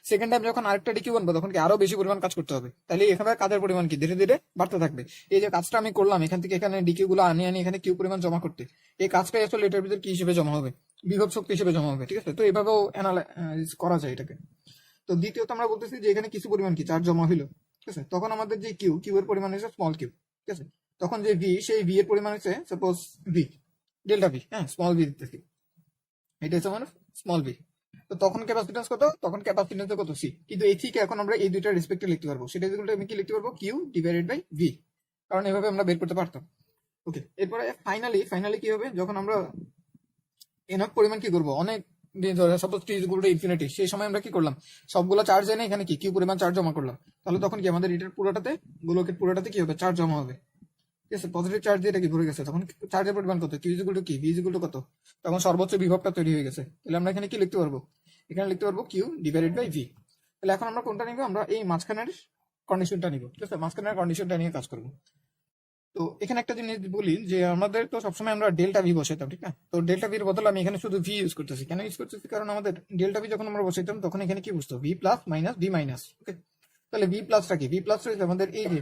S1: সেকেন্ড টাইম যখন আরেকটা ডিকিউ আনবো তখন কি আরো বেশি পরিমাণ কাজ করতে হবে, তাহলে এখানে কাজের পরিমাণ কি ধীরে ধীরে বাড়তে থাকবে। এই যে কাজটা আমি করলাম এখান থেকে এখানে ডিকিউ গুলো আনি আনি এখানে কিউ পরিমাণ জমা করতে, এই কাজটাই আসলে এটার ভিতরে কি হিসেবে জমা হবে, বিভব শক্তি হিসেবে জমা হবে, ঠিক আছে? তো এভাবেও অ্যানালাইজ করা যায় এটাকে। তো দ্বিতীয়ত আমরা বলতেছি যে এখানে কিছু পরিমাণ কি চার্জ জমা হইলো, ঠিক আছে? তখন আমাদের যে কিউ এর পরিমাণ হচ্ছে স্মল কিউ, ঠিক আছে? তখন যে ভি, সেই ভি এর পরিমাণ হচ্ছে সাপোজ ভি, ডেল্টা ভি, হ্যাঁ, স্মল ভি দিতেছি, এটা হচ্ছে মানে স্মল ভি। তো তখন ক্যাপাসিটেন্স কত, তখন ক্যাপাসিটেন্স কত, সি। কিন্তু এই থেকে এখন আমরা এই দুইটা রেসপেক্টে লিখতে পারবো, সেটা আমি কি লিখতে পারবো, কিউ ডিভাইডেড বাই ভি, কারণ এভাবে আমরা বের করতে পারতাম। ওকে, এরপরে ফাইনালি কি হবে, যখন আমরা এনাফ পরিমাণ কি করবো, অনেক দিন ধরে suppose T equal to infinity, সেই সময় আমরা কি করলাম, সবগুলো চার্জ এনে এখানে কি কিউ পরিমাণ চার্জ জমা করলাম, তাহলে তখন কি আমাদের এটার পুরোটাতে, গোলকের পুরোটাতে কি হবে, চার্জ জমা হবে, ঠিক আছে? পজিটিভ চার্জ দিয়ে এটা কি ভরে গেছে, তখন চার্জের পরিমাণ কত, কিউ ইকুয়াল টু কি, ভি ইকুয়াল টু কত, তখন সর্বোচ্চ বিভবটা তৈরি হয়ে গেছে। তাহলে আমরা এখানে কি লিখতে পারবো, এখানে লিখতে পারবো কিউ ডিভাইডেড বাই ভি। তাহলে এখন আমরা কোনটা নিব, আমরা এই মাঝখানের কন্ডিশনটা নিব, ঠিক আছে? মাঝখানের কন্ডিশনটা নিয়ে কাজ করবো। তো এখানে একটা জিনিস বলি, যে আমাদের তো সবসময় আমরা ডেল্টা ভি বসাইতাম, ঠিক না? তো ডেল্টা ভির বদলে আমি এখানে শুধু ভি ইউজ করতেছি, কেন ইউজ করতেছি, কারণ আমাদের ডেল্টা ভি যখন আমরা বসাইতাম তখন এখানে কি বুঝতো, V plus minus V minus, okay? তাহলে ভি প্লাসটা কি, ভি প্লাস রয়েছে আমাদের এই যে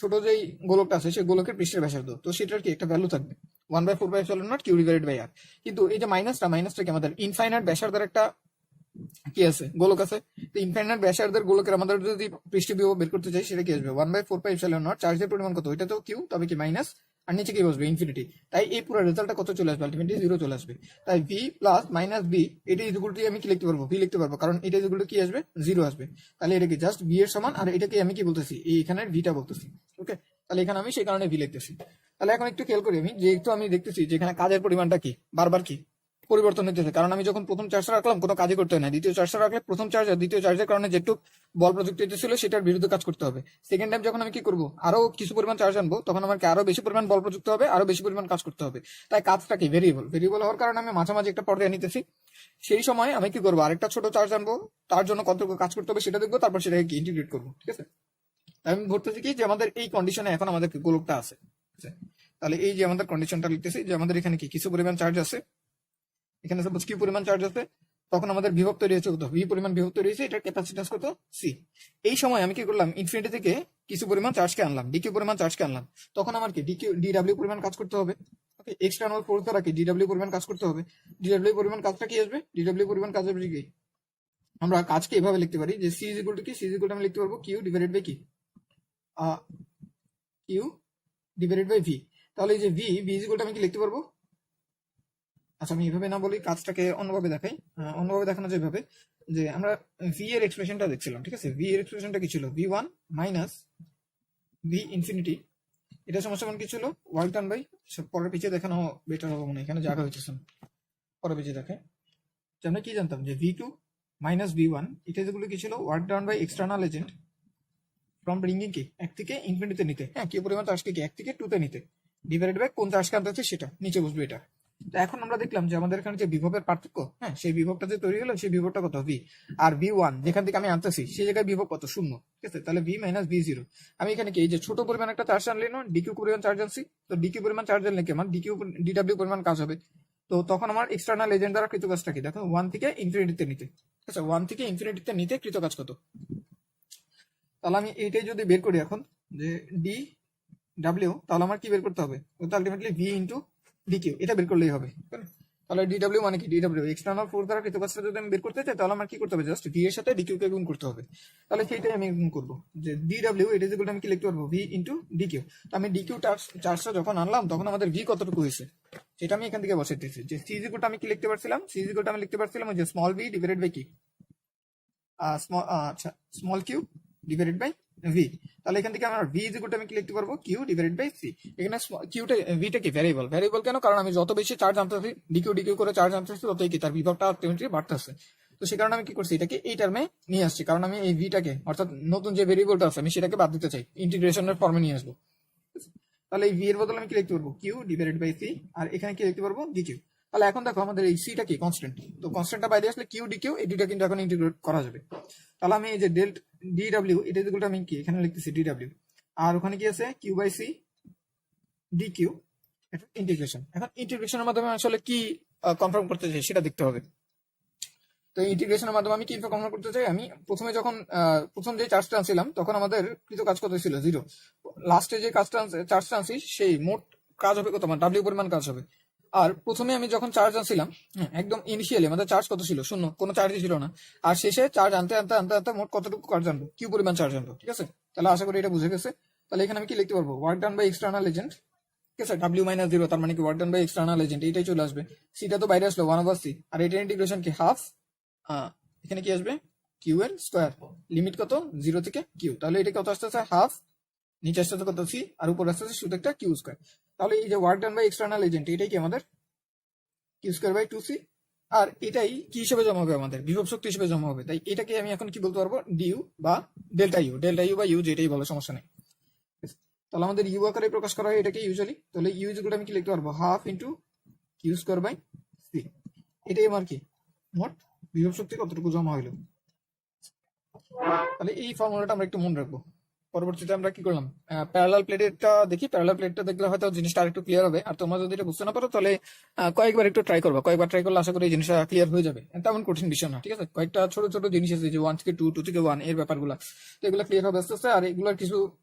S1: ছোট যেই গোলকটা আছে সেই গোলকের পৃষ্ঠের ব্যাসার্ধ, তো সেটার কি একটা ভ্যালু থাকবে 1/4 কিউ ডিভাইডেড বাই আর। কিন্তু এই যে মাইনাসটা কি আমাদের ইনফাইনাইট ব্যাসার্ধের একটা কি আছে, গোলক আছে। তো ইনফাইনাইট ব্যাসার্ধের গোলকের আমাদের যদি পৃষ্ঠ বিভব বের করতে চাই সেটা কি আসবে 1/4 চার্জের পরিমাণ কত, ওইটা তো কিউ, তবে কি মাইনাস, আর নিচে কি বসবে ইনফিনিটি। তাই এই পুরো রেজাল্টটা কত চলে আসবে, আলটিমেটলি 0 চলে আসবে। তাই ভি প্লাস মাইনাস বি, এটা ইকুয়াল টু আমি কি লিখতে পারবো, ভি লিখতে পারবো, কারণ এটা ইকুয়াল টু কি আসবে, 0 আসবে। তাহলে এটা কি জাস্ট ভি এর সমান, আর এটাকে আমি কি বলতেছি, এই এখানের ভিটা বলতেছি, ওকে? তাহলে এখানে আমি সেই কারণে ভি লিখতেছি। তাহলে এখন একটু খেয়াল করি আমি, যেহেতু আমি দেখতেছি যে এখানে কাজের পরিমাণটা কি বারবার কি পরিবর্তন হতেছে, কারণ আমি যখন প্রথম চার্জটা রাখলাম কোনো কাজই করতে হয় না, দ্বিতীয় চার্জটা রাখলে প্রথম চার্জ আর দ্বিতীয় চার্জের কারণে যেটুক বল প্রযুক্ত হতেছিল সেটার বিরুদ্ধে কাজ করতে হবে। সেকেন্ড টাইম যখন আমি কি করবো, আরো কিছু পরিমাণ চার্জ আনবো, তখন আমাকে আরো বেশি পরিমাণ বল প্রযুক্ত হবে, আরো বেশি পরিমাণ কাজ করতে হবে। তাই কাজটা কি ভেরিয়েবল হওয়ার কারণে আমি মাঝামাঝি একটা পর্যায়ে নিতেছি। সেই সময় আমি কি করবো, আরেকটা ছোট চার্জ আনবো, তার জন্য কতটুকু কাজ করতে হবে সেটা দেখবো, তারপর সেটাকে ইন্টিগ্রেট করবো। ঠিক আছে, তাই আমি ধরতেছি কি যে আমাদের এই কন্ডিশনে এখন আমাদের গোলকটা আছে। ঠিক আছে, তাহলে এই যে আমাদের কন্ডিশনটা লিখতেছি যে আমাদের এখানে কি কিছু পরিমাণ চার্জ আছে, এখানে সাপোজ কিউ পরিমাণ চার্জ আছে, তখন আমাদের বিভব তৈরি হয়েছে কত, ভি পরিমাণ বিভব তৈরি হয়েছে, এটার ক্যাপাসিট্যান্স কত, সি। এই সময় আমি কি করলাম, ইনফিনিটি থেকে কিছু পরিমাণ চার্জকে আনলাম, ডিকিউ পরিমাণ চার্জকে আনলাম, তখন আমার কি ডিডাব্লিউ পরিমাণ কাজ করতে হবে। ওকে, এক্সটার্নাল ফোর্স দ্বারা কি ডিডাব্লিউ পরিমাণ কাজ করতে হবে। ডিডাব্লিউ পরিমাণ কাজটা কি আসবে, ডিডাব্লিউ পরিমাণ কাজ আসবে কি, আমরা কাজকে এভাবে লিখতে পারি যে সি ইজ ইকুয়াল টু কি, সি ইজ ইকুয়াল টু আমি লিখতে পারবো কিউ ডিভাইডেড বাই কি, কিউ ডিভাইডেড বাই ভি। তাহলে এই যে ভি ইজ ইকুয়াল টু আমি কি লিখতে পারবো, আচ্ছা আমি এভাবে না বলি, কাজটাকে অন্যভাবে দেখাই। অন্যভাবে দেখানো যায় এভাবে, যে আমরা ভি এর এক্সপ্রেশনটা দেখছিলাম। ঠিক আছে, ভি এর এক্সপ্রেশনটা কি ছিল, V one minus V infinity, এটা সমস্যা কি ছিল, ওয়ার্ক ডান বাই, পরের পিছিয়ে দেখানো বেটার হবে মনে হয়, এখানে জায়গা হইতেছে না, পরের পিছিয়ে দেখে যে আমরা কি জানতাম যে V two minus V one, এটা যেগুলো কি ছিল, work done by external agent from bringing কি এক থেকে ইনফিনিটিতে নিতে, হ্যাঁ কি পরিমাণ চার্জকে কি এক থেকে টু তে নিতে, ডিভাইডেড বাই কোন চার্জকে আনতে হচ্ছে সেটা নিচে বসবে এটা। তো এখন আমরা দেখলাম যে আমাদের এখানে যে বিভবের পার্থক্য, হ্যাঁ সেই বিভবটা যে তৈরি হলো সেই বিভবটা কত, ভি, আর ভি ওয়ান যেখান থেকে আমি আনতেছি সেই জায়গায় বিভব কত, শূন্য। ঠিক আছে, তাহলে ভি মাইনাস ভি জিরো। আমি এখানে কি এই যে ছোট পরিমাণ একটা চার্জ আনলে না, ডিকিউ পরিমাণ চার্জ আনছি, তো ডিকিউ পরিমাণ চার্জ আনলে কি আমার ডিডাব্লিউ পরিমাণ কাজ হবে। তো তখন আমার এক্সটার্নাল এজেন্ট দ্বারা কৃত কাজটা কি, দেখো ওয়ান থেকে ইনফিনিটিতে নিতে। ঠিক আছে, ওয়ান থেকে ইনফিনিটিতে নিতে কৃত কাজ কত। তাহলে আমি এইটাই যদি বের করি এখন যে ডি ডাব্লিউ, তাহলে আমার কি বের করতে হবে, আলটিমেটলি ভি ইন্টু ডিকিউ, এটা বের করলেই হবে। তাহলে ডিডাব্লিউ মানে কি, ডিডাব্লিউ এক্সটার্নাল ফোর্স দ্বারা কৃত কাজটা যদি আমি বের করতে চাই, তাহলে আমার কি করতে হবে, জাস্ট ভি এর সাথে ডিকিউ কে গুণ করতে হবে। তাহলে সেইটাই আমি গুণ করবো, যে ডিডাব্লিউ এটা যেগুলো আমি কি লিখতে পারবো, ভি ইন্টু ডিকিউ। তো আমি ডিকিউ চার্জটা যখন আনলাম তখন আমাদের ভি কতটুকু হয়েছে সেটা আমি এখান থেকে বসাইতেছি, যে সি ইকুয়ালটা আমি কি লিখতে পারছিলাম, সি ইকুয়ালটা আমি লিখতে পারছিলাম যে স্মল ভি ডিভাইডেড বাই কি, small Q divided by V. তাহলে এখান থেকে আমার ভি ইকুয়াল আমি কি লিখতে পারবো, কিউ ডিভাইডেড বাই সি। এখানে কিউটা ভিটা কি ভ্যারিয়েবল কেন, কারণ আমি যত বেশি চার্জ আনতেছি, ডিকিউ করে চার্জ আনতেছি, ততই কি তার বিভবটা আলটিমেটলি বাড়তেছে। তো সে কারণে আমি কি করছি, এটাকে এই টার্মে নিয়ে আসছি, কারণ আমি এই ভিটাকে অর্থাৎ নতুন যে ভেরিয়েবলটা আছে আমি সেটাকে বাদ দিতে চাই, ইন্টিগ্রেশনের ফর্মে নিয়ে আসবো। তাহলে এই ভি এর বদলে আমি কি লিখতে পারবো, কিউ ডিভাইডেড বাই সি, আর এখানে কি লিখতে পারবো, ডিকিউ। তাহলে এখন দেখো আমাদের এই সিটা কি কনস্ট্যান্ট, তো কনস্ট্যান্টটা বাইরে আসলে কিউ ডিকিউ এই দুইটা কিন্তু এখন ইন্টিগ্রেট করা যাবে। তাহলে আমি এই যে ডিডাব্লিউ এটা যেগুলো আমি কি এখানে লিখতেছি ডিডাব্লিউ, আর ওখানে কি আছে কিউ বাই সি ডিকিউ, এটা ইন্টিগ্রেশন। এখন ইন্টিগ্রেশনের মাধ্যমে আসলে কি কনফার্ম করতে চাই সেটা দেখতে হবে। তো ইন্টিগ্রেশনের মাধ্যমে আমি কি কনফার্ম করতে চাই, আমি প্রথমে যখন প্রথম যে চার্জটা আনছিলাম তখন আমাদের কৃত কাজ কত ছিল, জিরো। লাস্টে যে চার্জটা আনছি সেই মোট কাজ হবে কত, আমার ডাব্লিউ পরিমাণ কাজ হবে। আর প্রথমে আমি যখন চার্জ আনছিলাম, একদম ইনিশিয়ালি আমাদের চার্জ কত ছিল, শূন্য, কোনো চার্জই ছিল না। আর শেষে চার্জ আনতে আনতে আনতে আনতে মোট কতটুকু চার্জ আনবো, কিউ পরিমাণ চার্জ আনবো। ঠিক আছে, তাহলে আশা করি এটা বুঝে গেছে। তাহলে এখানে আমি কি লিখতে পারবো, work done by external agent. ঠিক আছে, ডাব্লিউ মাইনাস জিরো, তার মানে কি work done by external agent, এইটাই চলে আসবে। সিটা তো বাইরে আসলো ওয়ান ওভার সি, আর এটার ইন্টিগ্রেশন কি হাফ, এখানে কি আসবে, কিউ এর স্কোয়ার, লিমিট কত, জিরো থেকে কিউ। তাহলে এটা কত আসতেছে, হাফ, নিচে আসতেছে কত, সি, আর উপর আসতেছে শুধু একটা কিউ স্কোয়ার। তাহলে এই যে work done by external agent এটাই কি আমাদের Q square by two C, আর এটাই কি হিসেবে জমা হবে, আমাদের বিভব শক্তি হিসেবে জমা হবে। তাই এটাকে আমি এখন কি বলতে পারবো, ডিউ বা ডেল্টা ইউ বা ইউ, যেটাই বলো সমস্যা নেই। তাহলে আমাদের ইউ আকারে প্রকাশ করা হয় এটাকে ইউজুয়ালি। তাহলে ইউ ইকুয়াল আমি কি লিখতে পারবো, half into Q square by C, এটাই আমার কি মোট বিভব শক্তি কতটুকু জমা হইলো। তাহলে এই ফর্মুলাটা আমরা একটু মনে রাখবো। পরবর্তীতে আমরা কি করলাম, প্যারালাল প্লেটটা দেখি, প্যারালাল প্লেটটা দেখলে হয়তো জিনিসটা আরেকটু ক্লিয়ার হবে। আর তোমরা যদি এটা বুঝতে না পারো তাহলে কয়েকবার একটু ট্রাই করবা, কয়েকবার ট্রাই করলে আশা করি এই জিনিসটা ক্লিয়ার হয়ে যাবে। তেমন কঠিন বিষয় না। ঠিক আছে, কয়েকটা ছোট ছোট জিনিস আছে যে ওয়ান থেকে টু, টু থেকে ওয়ান, এর ব্যাপারগুলো, তো এগুলো ক্লিয়ার হবে আস্তে আস্তে। আর এগুলোর কিছু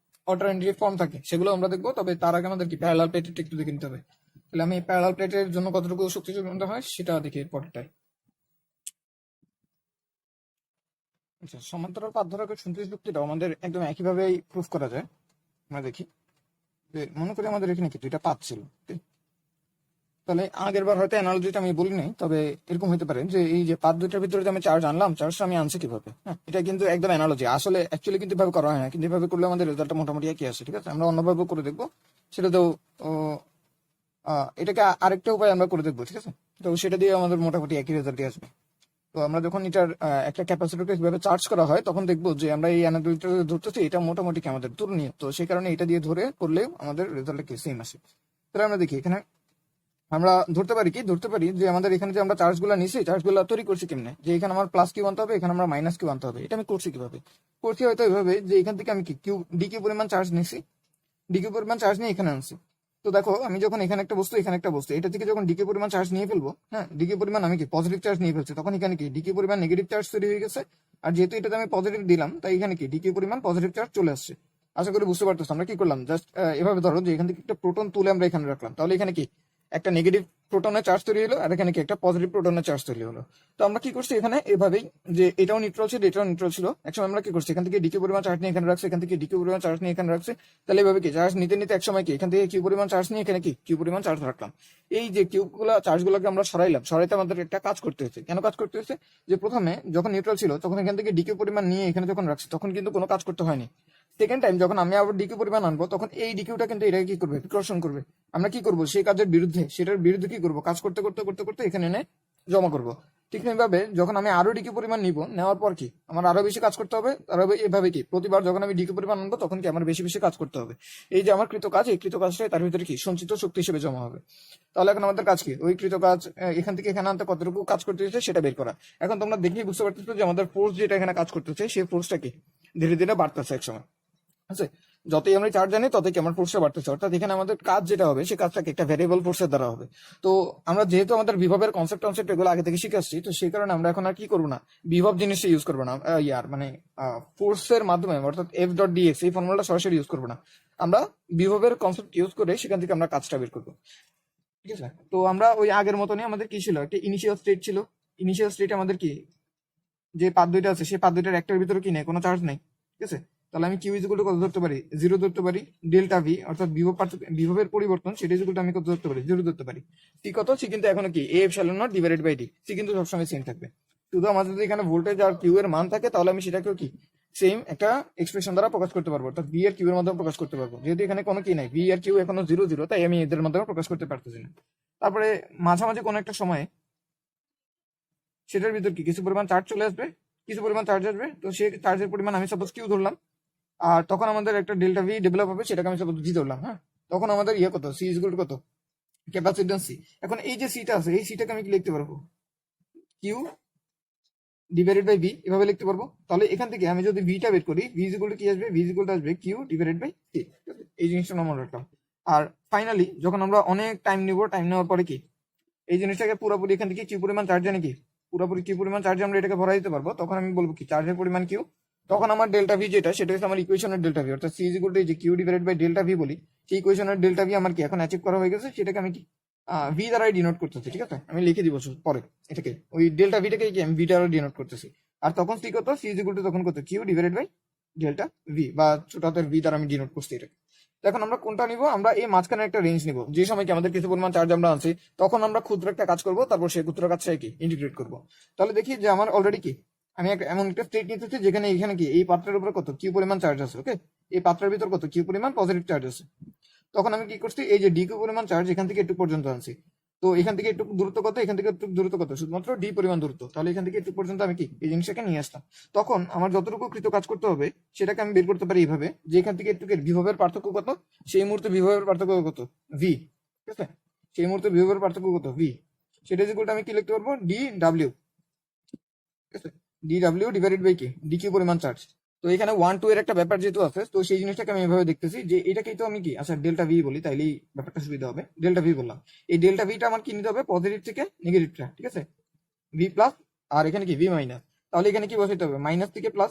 S1: অল্টারনেটিভ ফর্ম থাকে সেগুলো আমরা দেখবো, তবে তার আগে আমাদের কি প্যারালাল প্লেটের একটু দেখে নিতে হবে। তাহলে আমি প্যারালাল প্লেটের জন্য কতটুকু শক্তি যোগান হয় সেটা দেখি এর পরেরটায়। আচ্ছা, সমান্তরাল পাত ধারকের সন্তোষ যুক্তিটা আমাদের একদম একইভাবেই প্রুফ করা যায়। আমরা দেখি যে মনে করি আমাদের এখানে কি দুইটা পাত ছিল, তাহলে আগের বার হয়তো অ্যানালজিটা আমি বলি নাই, তবে এরকম হতে পারে যে এই যে পাত দুইটার ভিতরে যে আমি চার্জ আনলাম, চার্জটা আমি আনছি কিভাবে, হ্যাঁ এটা কিন্তু একদম অ্যানালজি, আসলে অ্যাকচুয়ালি কিন্তু এভাবে করা হয় না, কিন্তু এভাবে করলে আমাদের রেজাল্টটা মোটামুটি একই আসে। ঠিক আছে, আমরা অন্যভাবে করে দেখবো, সেটা তো এটাকে আরেকটা উপায় আমরা করে দেখবো, ঠিক আছে? তো সেটা দিয়ে আমাদের মোটামুটি একই রেজাল্টই আসবে। তো আমরা যখন এটার একটা ক্যাপাসিটরকে কিভাবে চার্জ করা হয় তখন দেখবো যে আমরা এই অ্যানালিটা ধরতেছি এটা মোটামুটি কি আমাদের তুলনীয়, তো সেই কারণে এটা দিয়ে ধরে করলে আমাদের রেজাল্টটা কি সেম আসে। তাহলে আমরা দেখি এখানে আমরা ধরতে পারি যে আমাদের এখানে যে আমরা চার্জগুলো নিছি চার্জগুলো তৈরি করছি কেমনে, যে এখানে আমার প্লাস কিউ আনতে হবে, এখানে আমরা মাইনাস কিউ আনতে হবে। এটা আমি করছি কিভাবে? করছি হয়তো এভাবে যে এখান থেকে আমি কি কিউ ডি কিউ পরিমাণ চার্জ নিছি, ডিকে পরিমাণ চার্জ নিয়ে এখানে আনছি। তো দেখো আমি যখন এখানে একটা বস্তু এখানে একটা বস্তু এটা থেকে যখন ডিকে পরিমাণ চার্জ নিয়ে ফেলবো, হ্যাঁ ডিকে পরিমাণ আমি কি পজিটিভ চার্জ নিয়ে ফেলছি, তখন এখানে কি ডিকে পরিমাণ নেগেটিভ চার্জ তৈরি হয়ে গেছে। আর যেহেতু এটাতে আমি পজিটিভ দিলাম তাই এখানে কি ডিকে পরিমাণ পজিটিভ চার্জ চলে আসছে। আশা করি বুঝতে পারতেছো আমরা কি করলাম। জাস্ট এভাবে ধরো যে এখান থেকে একটা প্রোটন তুলে আমরা এখানে রাখলাম, তাহলে এখানে কি একটা নেগেটিভ প্রোটনের চার্জ তৈরি হলো আর এখানে কি একটা পজিটিভ প্রোটনের চার্জ তৈরি হলো। তো আমরা কি করছি এখানে এভাবেই যে এটাও নিউট্রাল ছিল এটাও নিউট্রাল ছিল, একসময় আমরা কি করছি এখান থেকে ডিকে পরিমাণ চার্জ নিয়ে এখানে রাখছি, এখান থেকে ডিকে পরিমাণ চার্জ নিয়ে এখানে রাখছি। তাহলে এভাবে কি চার্জ নিতে নিতে একসময় কি এখান থেকে কিউ পরিমাণ চার্জ নিয়ে এখানে কি কিউ পরিমাণ চার্জ রাখলাম। এই যে কিউবগুলো চার্জগুলোকে আমরা সরাইতে আমাদের একটা কাজ করতে হয়েছে। কেন কাজ করতে হয়েছে? যে প্রথমে যখন নিউট্রাল ছিল তখন এখান থেকে ডিকে পরিমাণ নিয়ে এখানে যখন রাখছি তখন কিন্তু কোনো কাজ করতে হয়নি। সেকেন্ড টাইম যখন আমি আবার ডিকিউ পরিমাণ আনবো তখন এই ডিকিউটা কিন্তু এটাকে কি করবে বিকর্ষণ করবে। আমরা কি করব সেই কাজের বিরুদ্ধে সেটার বিরুদ্ধে কি করব কাজ করতে করতে করতে করতে এখানে এনে জমা করব। ঠিক এইভাবে যখন আমি আরো ডিকিউ পরিমাণ নিব নেওয়ার পর কি আমার আরো বেশি কাজ করতে হবে, আরো এভাবে কি প্রতিবার যখন আমি ডিকিউ পরিমাণ আনবো তখন কি আমার বেশি বেশি কাজ করতে হবে। এই যে আমার কৃত কাজ এই কৃত কাজটাই তার ভিতরে কি সঞ্চিত শক্তি হিসেবে জমা হবে। তাহলে এখন আমাদের কাজ কি ওই কৃত কাজ এখান থেকে এখানে আনতে কতটুকু কাজ করতে হচ্ছে সেটা বের করা। এখন তোমরা দেখেই বুঝতে পারতেছো যে আমাদের ফোর্স যেটা এখানে কাজ করতেছে সেই ফোর্সটা কি ধীরে ধীরে বাড়তেছে একসময়। আছে যতই আমরা চার্জ জানি ততই কি আমার ফোর্সটা বাড়তেছে, অর্থাৎ এখানে আমাদের কাজ যেটা হবে সেই কাজটাকে একটা ভ্যারিয়েবল ফোর্সের দ্বারা হবে। তো আমরা যেহেতু আমাদের বিভবের কনসেপ্ট এগুলো আগে থেকে শিখে আসছি, তো সেই কারণে আমরা এখন আর কি করবো না বিভব জিনিসটা ইউজ করবো না, মানে ফোর্সের মাধ্যমে অর্থাৎ এফ ডট ডিএক্স এই ফর্মুলাটা সরাসরি ইউজ করবো না। আমরা বিভবের কনসেপ্ট ইউজ করে সেখান থেকে আমরা কাজটা বের করবো, ঠিক আছে? তো আমরা ওই আগের মতনই আমাদের কি ছিল একটা ইনিশিয়াল স্টেট ছিল। ইনিশিয়াল স্টেট আমাদের কি যে পাত দুইটা আছে সেই পাত দুইটার একটার ভিতরে কি নেই কোনো চার্জ নেই, ঠিক আছে? তাহলে আমি কিউ ইকুয়াল টু কত ধরতে পারি 0 ধরতে পারি, ডেল্টা ভি অর্থাৎ বিভবের পরিবর্তন সেটা ইকুয়াল টু আমি কত ধরতে পারি 0 ধরতে পারি। সি কত? সি কিন্তু এখনো কি A epsilon not divided by D, C কিন্তু সবসময় সেম থাকবে। শুধু আমাদের যদি এখানে ভোল্টেজ আর কিউ এর মান থাকে তাহলে আমি সেটাকেও কি সেম একটা এক্সপ্রেশন দ্বারা প্রকাশ করতে পারবো, অর্থাৎ ভি আর কিউ এর মাধ্যমে প্রকাশ করতে পারবো। যেহেতু এখানে কোনো কি নাই ভি আর কিউ এখনো 0 0 তাই আমি এদের মাধ্যমে প্রকাশ করতে পারতেছি না। তারপরে মাঝামাঝি কোনো একটা সময়ে সেটার ভিতর কি কিছু পরিমাণ চার্জ চলে আসবে, কিছু পরিমাণ চার্জ আসবে, তো সেই চার্জের পরিমাণ আমি সাপোজ কিউ ধরলাম। আর তখন আমাদের একটা ডেল্টা ভি ডেভেলপ হবে সেটাকে আমি সাপোজ ভি ধরলাম। হ্যাঁ তখন আমাদের ইয়ে কত সি ইকুয়াল টু কত ক্যাপাসিট্যান্স সি। এখন এই যে সিটা আছে এই সিটাকে আমি কি লিখতে পারবো কিউ ডিভাইডেড বাই ভি এভাবে লিখতে পারবো। তাহলে এখান থেকে আমি যদি ভিটা বের করি ভি ইকুয়াল টু কি আসবে ভি ইকুয়াল টু আসবে কিউ ডিভাইডেড বাই সি। এই জিনিসটা মনে রাখলাম। আর ফাইনালি যখন আমরা অনেক টাইম নিব টাইম নেওয়ার পরে কি এই জিনিসটাকে পুরোপুরি এখান থেকে কিউ পরিমাণ চার্জ জানি কি পুরোপুরি কিউ পরিমাণ চার্জে আমরা এটাকে ভরা দিতে পারবো। তখন আমি বলবো কি চার্জের পরিমাণ কিউ, তখন আমার ডেল্টা ভি যেটা সেটা হচ্ছে আমার ইকুয়েশনের ডেল্টা ভি, অর্থাৎ সি ইজ ইকুয়াল টু যে Q divided by delta V বলি সেই ইকুয়েশনের ডেল্টা ভি আমার কি এখন অ্যাচিভ করা হয়ে গেছে, সেটাকে আমি কি ভি দ্বারাই ডিনোট করতেছি। ঠিক আছে আমি লিখে দিব পরে এটাকে ওই ডেল্টা ভিটাকে কি আমি ভি দ্বারা ডিনোট করতেছি। আর তখন কি কত সি ইজ ইকুয়াল টু তখন কত Q divided by delta V বা ছোট হাতের ভি দ্বারা আমি ডিনোট করছি এটাকে। এখন আমরা কোনটা নিব আমরা এই মাঝখানে একটা রেঞ্জ নিব, যে সময় কি আমাদের কিছু পরিমাণ চার্জ আমরা আনছি তখন আমরা ক্ষুদ্র একটা কাজ করব, তারপর সেই ক্ষুদ্র কাজটাকে কি ইন্টিগ্রেট করব। তাহলে দেখি যে আমার অলরেডি কি আমি এমন একটা স্টেট নিতেছি যেখানে এখানে কি এই পাত্রের উপরে কত কিউ পরিমাণ চার্জ আছে। ওকে এই পাত্রের ভিতর কত কিউ পরিমাণ পজিটিভ চার্জ আছে। তখন আমি কি করছি এই যে ডি কিউ পরিমাণ চার্জ এখান থেকে একটু পর্যন্ত আনছি। তো এখান থেকে একটু দূরত্ব কত এখান থেকে একটু দূরত্ব কত শুধুমাত্র ডি পরিমাণ দূরত্ব, তাহলে এখান থেকে একটু পর্যন্ত আমি কি এই জিনিসটাকে নিয়ে আসতাম। তখন আমার যতটুকু কৃত কাজ করতে হবে সেটাকে আমি বের করতে পারি এইভাবে যে এখান থেকে একটু বিভবের পার্থক্য কত সেই মুহূর্তে বিভবের পার্থক্য কত ভি, ঠিক আছে সেই মুহূর্তে বিভবের পার্থক্য কত ভি, সেটা যে আমি কি লিখতে পারবো ডি ডাব্লিউ, ঠিক আছে ডি ডাব্লিউ ডিভাইডেড বাই কি ডি কিউ পরিমাণ চার্জ। তো এখানে 1 2 এর একটা ব্যাপার যেহেতু আছে তো সেই জিনিসটাকে আমি এভাবে দেখতেছি যে এটাকেই তো আমি কি আচ্ছা ডেল্টা ভি বলি তাইলে ব্যাপারটা সুবিধা হবে। ডেল্টা ভি বললাম, এই ডেল্টা ভিটা আমার কি নিতে হবে পজিটিভ থেকে নেগেটিভটা, ঠিক আছে ভি প্লাস আর এখানে কি ভি মাইনাস। তাহলে এখানে কি বসাইতে হবে মাইনাস থেকে প্লাস।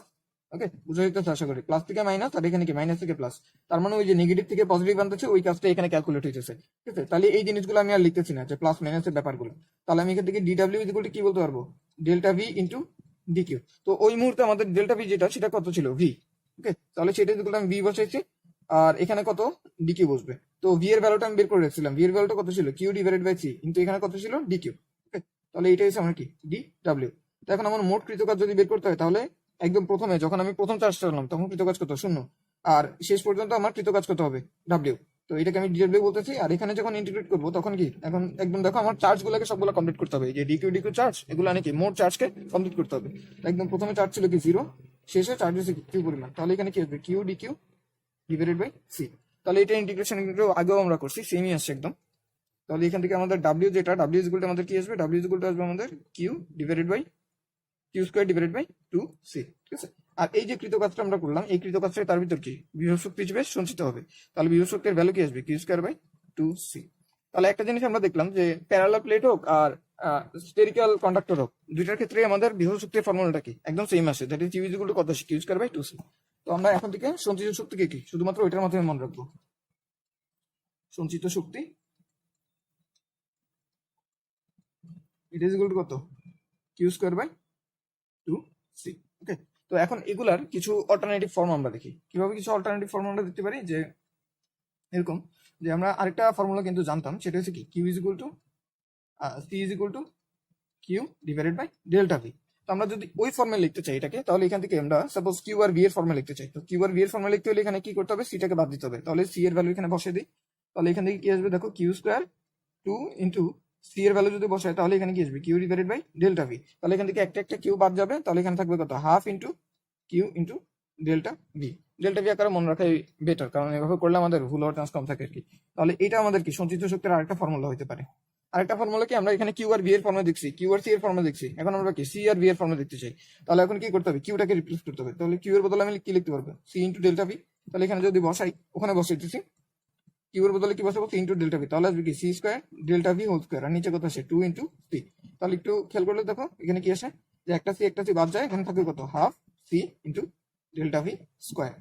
S1: ওকে বুঝে যেতেছে আশা করি প্লাস থেকে মাইনাস আর এখানে কি মাইনাস থেকে প্লাস, তার মানে ওই যে নেগেটিভ থেকে পজিটিভ আনতেছে ওই কাজটা এখানে ক্যালকুলেট হইতেছে। ঠিক আছে তাহলে এই জিনিসগুলো আমি আর লিখতেছি না যে প্লাস মাইনাসের ব্যাপারগুলো। তাহলে আমি এখান থেকে ডি ডাব্লিউ ইকুয়াল টু কি বলতে পারবো delta V into D Q. তো ওই মুহূর্তে আমাদের ডেল্টা ভি যেটা সেটা কত ছিল ভি। ওকে তাহলে সেটা ইকুয়াল টু আমি ভি বসাইছি আর এখানে কত ডি কিউ বসবে। তো ভি এর ভ্যালুটা আমি বের করে রাখছিলাম, ভি এর ভ্যালুটা কত ছিল কিউ ডিভাইডেড বাই সি, কিন্তু এখানে কত ছিল ডি কিউ। ওকে তাহলে এইটা হচ্ছে আমার কি ডি ডাব্লিউ। তো এখন আমার মোট কৃতকাজ যদি বের করতে হয় তাহলে একদম প্রথমে যখন আমি প্রথম চার্জটা করলাম তখন কৃতকাজ কত শূন্য, আর শেষ পর্যন্ত আমার কৃতকাজ কত হবে ডাব্লিউ। তো এটাকে আমি ডিডব্লিউ বলতেছি। আর এখানে যখন ইন্টিগ্রেট করবো তখন কি, এখন একদম দেখো আমার চার্জ গুলোকে সবগুলো কমপ্লিট করতে হবে। এই যে ডিকিউ ডিকিউ চার্জ, এগুলো নাকি মোট চার্জকে কমপ্লিট করতে হবে। একদম প্রথমে চার্জ ছিল কি 0, শেষে চার্জ হচ্ছে কিউ পরিমাণ। তাহলে এখানে কি আসবে, Q DQ divided by C. তাহলে এটা ইন্টিগ্রেশন কিন্তু আগেও আমরা করছি, সেমই আসছে একদম। তাহলে এখান থেকে আমাদের ডাব্লিউ যেটা, ডাব্লিউ ইজ ইকুয়াল টু আমাদের কি আসবে, ডাব্লিউ ইজ ইকুয়াল টু আসবে আমাদের Q divided by Q square divided by 2c। ঠিক আছে। আর এই যে কৃত কাজটা আমরা করলাম, এই কৃত কাজটা তার ভিতর কি বিভব শক্তি হিসেবে সঞ্চিত হবে। তাহলে বিভব শক্তির ভ্যালু কি আসবে, কিউ স্কোয়ার বাই 2c। তাহলে একটা জিনিস আমরা দেখলাম যে প্যারালাল প্লেট হোক আর স্টেরিক্যাল কন্ডাক্টর হোক, দুইটার ক্ষেত্রে আমাদের বিভব শক্তির ফর্মুলাটা কি একদম সেম আসে, that is Q is equal to কত আসে, কিউ স্কোয়ার বাই 2c। তো আমরা এখন থেকে সঞ্চিত শক্তিকে কি শুধুমাত্র ওইটার মাধ্যমে মনে রাখবো, সঞ্চিত শক্তি ইট ইজ ইকুয়াল টু কত, কিউ স্কোয়ার বাই 2c। ওকে। তো এখন এগুলার কিছু অল্টারনেটিভ ফর্ম আমরা দেখি। কিভাবে কিছু অল্টারনেটিভ ফর্ম আমরা দেখতে পারি, যে এরকম যে আমরা আরেকটা ফর্মুলা কিন্তু জানতাম, সেটা হচ্ছে কি Q is equal to C is equal to Q divided by delta V. তো আমরা যদি ওই ফর্মে লিখতে চাই এটাকে, তাহলে এখান থেকে আমরা সাপোজ কিউ আর ভি এর ফর্মে লিখতে চাই। তো কিউ আর ভি এর ফর্মে লিখতে হলে এখানে কি করতে হবে, সিটাকে বাদ দিতে হবে। তাহলে সি এর ভ্যালু এখানে বসিয়ে দিই। তাহলে এখান থেকে কি আসবে, দেখো কিউ স্কোয়ার 2 ইন্টু সি এর ভ্যালু যদি বসায় তাহলে এখানে কি আসবে, Q divided by delta V. তাহলে এখান থেকে একটা একটা কিউ বাদ যাবে, তাহলে এখানে থাকবে কত, half into Q into delta V. Delta V আকারে মনে রাখাই বেটার, কারণ এভাবে করলে আমাদের ভুল হওয়ার চান্স কম থাকে আর কি। তাহলে এটা আমাদের কি সঞ্চিত শক্তির আরেকটা ফর্মুলা হতে পারে। আরেকটা ফর্মুলা কি, আমরা এখানে কিউ আর ভি এর ফর্মে দেখছি, কিউ আর সি এর ফর্মে দেখছি, এখন আমরা কি সি আর ভি এর ফর্মে দেখতে চাই। তাহলে এখন কি করতে হবে, কিউটাকে রিপ্লেস করতে হবে। তাহলে কিউ এর বদলে আমি কি লিখতে পারবো, সি ইন্টু ডেল্টা ভি। তাহলে এখানে যদি বসাই, ওখানে বসাইতেছি কিউ এর বদলে কি বসাবো, সি ইন্টু ডেল্টা ভি। তাহলে আসবে কি C square delta V whole square, আর নিচে কত আসে 2 ইন্টু সি। তাহলে একটু খেয়াল করলে দেখো এখানে কি আসে, যে একটা সি বাদ যায়, এখানে থাকবে কত, half C into delta V square.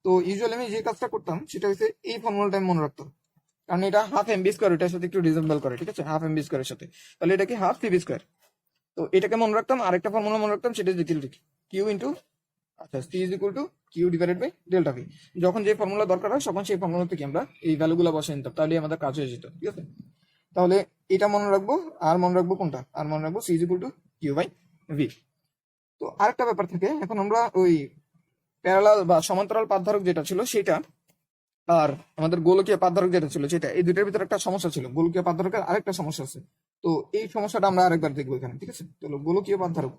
S1: তো ইউজুয়ালি আমি যে কাজটা করতাম সেটা হচ্ছে এই ফর্মুলাটা আমি মনে রাখতাম, কারণ এটা হাফ এম বি স্কোয়ার, এটার সাথে একটু রিজেম্বল করে। ঠিক আছে, হাফ এম বি স্কোয়ারের সাথে। তাহলে এটা কি হাফ সি বি স্কোয়ার। তো এটাকে মনে রাখতাম, আরেকটা ফর্মুলা মনে রাখতাম, সেটা ডিটেল লিখি কিউ ইন্টু আচ্ছা C is equal to Q divided by delta V. যখন যে ফর্মুলা দরকার হয় তখন সেই ফর্মুলা থেকে আমরা এই ভ্যালুগুলো বসে নিতাম, তাহলে আমাদের কাজ হয়ে যেত। ঠিক আছে। তাহলে এটা মনে রাখবো, আর মনে রাখবো কোনটা, আর মনে রাখবো C is equal to Q by V. তো আরেকটা ব্যাপার থাকে, এখন আমরা ওই প্যারালাল বা সমান্তরাল পাতধারক যেটা ছিল সেটা, আর আমাদের গোলকীয় পাতধারক যেটা ছিল সেটা, এই দুইটার ভিতরে একটা সমস্যা ছিল। গোলকীয় পাতধারকের আরেকটা সমস্যা আছে, তো এই সমস্যাটা আমরা আরেকবার দেখবো এখানে। ঠিক আছে, চলো গোলকীয় পাতধারক,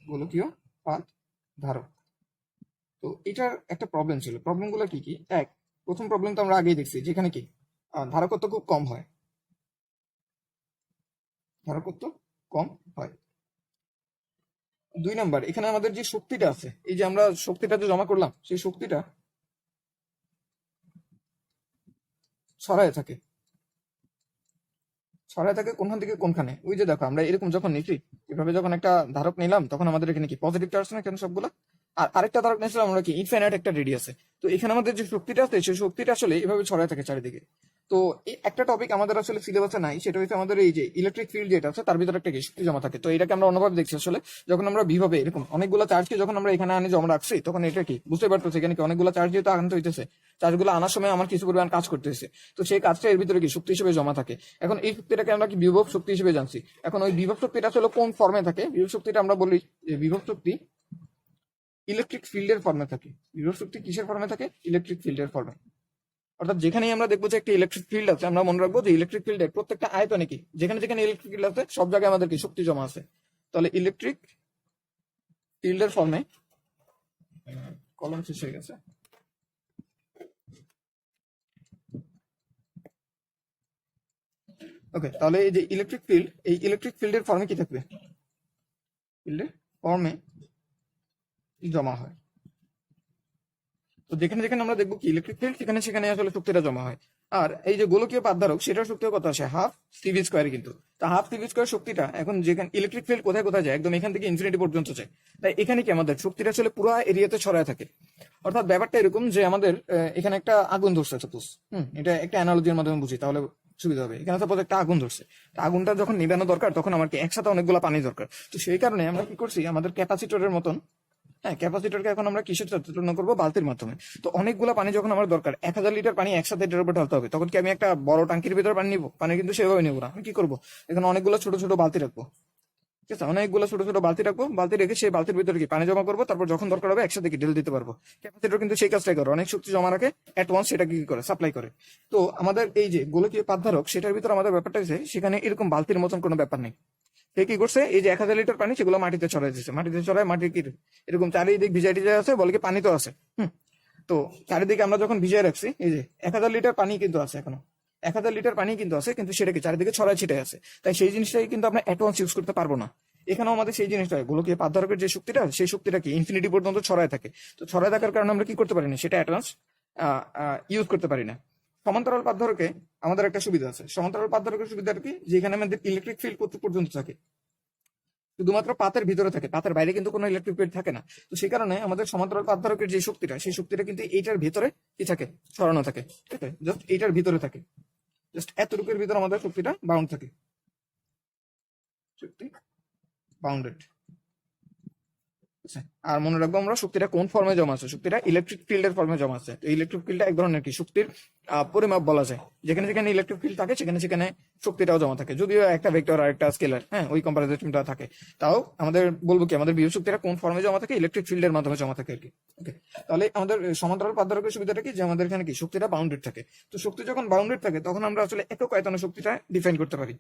S1: গোলকীয় পাতধারক। তো এটার একটা প্রবলেম ছিল। প্রবলেম গুলো কি কি, প্রথম প্রবলেম তো আমরা আগেই দেখছি, যেখানে কি ধারকত্ব খুব কম হয়, ধারকত্ব কম হয়। 2 নাম্বার, এখানে আমাদের যে শক্তিটা আছে, এই যে আমরা শক্তিটা যে জমা করলাম, সেই শক্তিটা ছড়ায় থাকে, ছড়ায় থাকে কোনখান থেকে কোনখানে। ওই যে দেখো আমরা এরকম যখন নিচ্ছি, এভাবে যখন একটা ধারক নিলাম, তখন আমাদের এখানে কি পজিটিভ চার্জ না কেন সবগুলো, আর আরেকটা ধারক নিয়েছিলাম আমরা কি ইনফাইনাইট একটা রেডিয়াসে। তো এখানে আমাদের যে শক্তিটা আছে, সেই শক্তিটা আসলে এভাবে ছড়ায় থাকে চারিদিকে। তো এই একটা টপিক আমাদের আসলে সিলেবাসে নাই, সেটা হচ্ছে আমাদের এই যে ইলেকট্রিক ফিল্ড যেটা আছে, তার ভিতরে একটা কি শক্তি জমা থাকে। তো এটাকে আমরা অন্যভাবে দেখছি, আসলে যখন আমরা বিভাবে এরকম অনেকগুলো চার্জকে যখন আমরা এখানে আনি জমা রাখছি, তখন এটা কি বুঝতে পারতেছি এখানে কি অনেকগুলো চার্জ যেহেতু আনতে হইতেছে, চার্জগুলো আনার সময় আমার কিছু পরিমাণ কাজ করতেছে, তো সেই কাজটা এর ভিতরে কি শক্তি হিসেবে জমা থাকে। এখন এই শক্তিটাকে আমরা কি বিভব শক্তি হিসেবে জানছি। এখন ওই বিভব শক্তিটা আসলে কোন ফর্মে থাকে, বিভব শক্তিটা আমরা বলি যে বিভব শক্তি ইলেকট্রিক ফিল্ডের ফর্মে থাকে। বিভব শক্তি কিসের ফর্মে থাকে, ইলেকট্রিক ফিল্ডের ফর্মে। অর্থাৎ যেখানেই আমরা দেখবো যে একটা ইলেকট্রিক ফিল্ড আছে, আমরা মনে রাখবো যে ইলেকট্রিক ফিল্ডের প্রত্যেকটা আয়তনে কি, যেখানে যেখানে ইলেকট্রিক ফিল্ড আছে সব জায়গায় আমাদের কি শক্তি জমা আছে। তাহলে ইলেকট্রিক ফিল্ডের ফর্মে, কলম শেষ হয়ে গেছে, ওকে। তাহলে এই যে ইলেকট্রিক ফিল্ড, এই ইলেকট্রিক ফিল্ডের ফর্মে কি থাকবে, ফিল্ডের ফর্মে জমা হয়। তো যেখানে যেখানে আমরা দেখবো কি ইলেকট্রিক ফিল্ড, সেখানে সেখানে আসলে শক্তিটা জমা হয়। আর এই যে গোলকীয় পাতধারক, সেটার শক্তিও কত আসে, হাফ সিভি স্কোয়ার। কিন্তু তা হাফ সিভি স্কোয়ার শক্তিটা এখন যেখানে ইলেকট্রিক ফিল্ড কোথায় কোথায় যায়, একদম এখান থেকে ইনফিনিটি পর্যন্ত যায়। তাই এখানে কি আমাদের শক্তিটা আসলে পুরো এরিয়াতে ছড়ায় থাকে। অর্থাৎ ব্যাপারটা এরকম যে আমাদের এখানে একটা আগুন ধরছে সাপোজ, এটা একটা অ্যানালজির মাধ্যমে বুঝি তাহলে সুবিধা হবে। এখানে সাপোজ একটা আগুন ধরছে, তা আগুনটা যখন নিবানো দরকার, তখন আমার কি একসাথে অনেকগুলো পানি দরকার। তো সেই কারণে আমরা কি করছি, আমাদের ক্যাপাসিটরের মতন, হ্যাঁ ক্যাপাসিটরকে এখন আমরা কিসের সাথে তুলনা করবো, বালতির মাধ্যমে। তো অনেকগুলো পানি যখন আমার দরকার, 1000 লিটার পানি একসাথে এটার উপর ঢালতে হবে, তখন কি আমি একটা বড় ট্যাঙ্কির ভিতরে পানি নিবো, পানি কিন্তু সেভাবে নিবো না। আমি কি করবো, এখানে অনেকগুলো ছোট ছোট বালতি রাখবো। ঠিক ঠিক আছে, অনেকগুলো ছোট ছোট বালতি রাখবো, বালতি রেখে সেই বালতির ভিতরে কি পানি জমা করবো, তারপর যখন দরকার হবে একসাথে কি ঢেলে দিতে পারবো। ক্যাপাসিটর কিন্তু সেই কাজটাই করে, অনেক শক্তি জমা রাখে, অ্যাট ওয়ান্স সেটা কি করে সাপ্লাই করে। তো আমাদের এই যে গোলকীয় পাতধারক, সেটার ভিতরে আমাদের ব্যাপারটা হচ্ছে সেখানে এরকম বালতির মতন কোনো ব্যাপার নেই। সে কি করছে, এই যে 1000 লিটার পানি সেগুলো মাটিতে ছড়াই দিচ্ছে, মাটিতে ছড়ায়, মাটির কি এরকম চারিদিক ভিজাই টিজাই আছে, বলে কি পানি তো আছে। তো চারিদিকে আমরা যখন ভিজিয়ে রাখছি, এই যে 1000 লিটার পানি কিন্তু আছে, এখনো 1000 লিটার পানি কিন্তু আছে, কিন্তু সেটাকে চারিদিকে ছড়াই ছিটাই আছে, তাই সেই জিনিসটাই কিন্তু আমরা অ্যাডভান্স ইউজ করতে পারবো না। এখানেও আমাদের সেই জিনিসটা গোলকীয় পাতধারকের যে শক্তিটা, সেই শক্তিটা কি ইনফিনিটি পর্যন্ত ছড়ায় থাকে। তো ছড়ায় থাকার কারণে আমরা কি করতে পারি না, সেটা অ্যাডভান্স ইউজ করতে পারি না। সমান্তরাল পাতধারকে আমাদের একটা সুবিধা আছে, সমান্তরাল পাতধারকের সুবিধাটা কি, যেখানে আমাদের ইলেকট্রিক ফিল্ড কত পর্যন্ত থাকে, শুধুমাত্র পাতের ভিতরে থাকে, পাতের বাইরে কিন্তু কোনো ইলেকট্রিক ফিল্ড থাকে না। তো সেই কারণে আমাদের সমান্তরাল পাতধারকের যে শক্তিটা, সেই শক্তিটা কিন্তু এইটার ভিতরে কি থাকে, ছড়ানো থাকে, ঠিক আছে, জাস্ট এইটার ভিতরে থাকে, জাস্ট এতটুকুর ভিতরে আমাদের শক্তিটা বাউন্ড থাকে, শক্তি বাউন্ডেড। আর মনে রাখবো আমরা শক্তিটা কোন ফর্মে জমা আছে, শক্তিটা ইলেকট্রিক ফিল্ডের ফর্মে জমা আছে। তো ইলেকট্রিক ফিল্ডটা এক ধরনের কি শক্তির পরিমাপ বলা যায়, যেখানে যেখানে ইলেকট্রিক ফিল্ড থাকে সেখানে সেখানে শক্তিটাও জমা থাকে, যদিও একটা ভেক্টর আর একটা স্কেলার, হ্যাঁ, ওই কম্পারিজনটা থাকে, তাও আমাদের বলবো কি আমাদের বিভব শক্তিটা কোন ফর্মে জমা থাকে, ইলেকট্রিক ফিল্ডের মাধ্যমে জমা থাকে আর কি। ওকে, তাহলে আমাদের সমান্তরাল পাতধারকের সুবিধাটা কি, যে আমাদের এখানে কি শক্তিটা বাউন্ডেড থাকে। তো শক্তি যখন বাউন্ডেড থাকে তখন আমরা আসলে একক আয়তনের শক্তিটা ডিফাইন করতে পারি।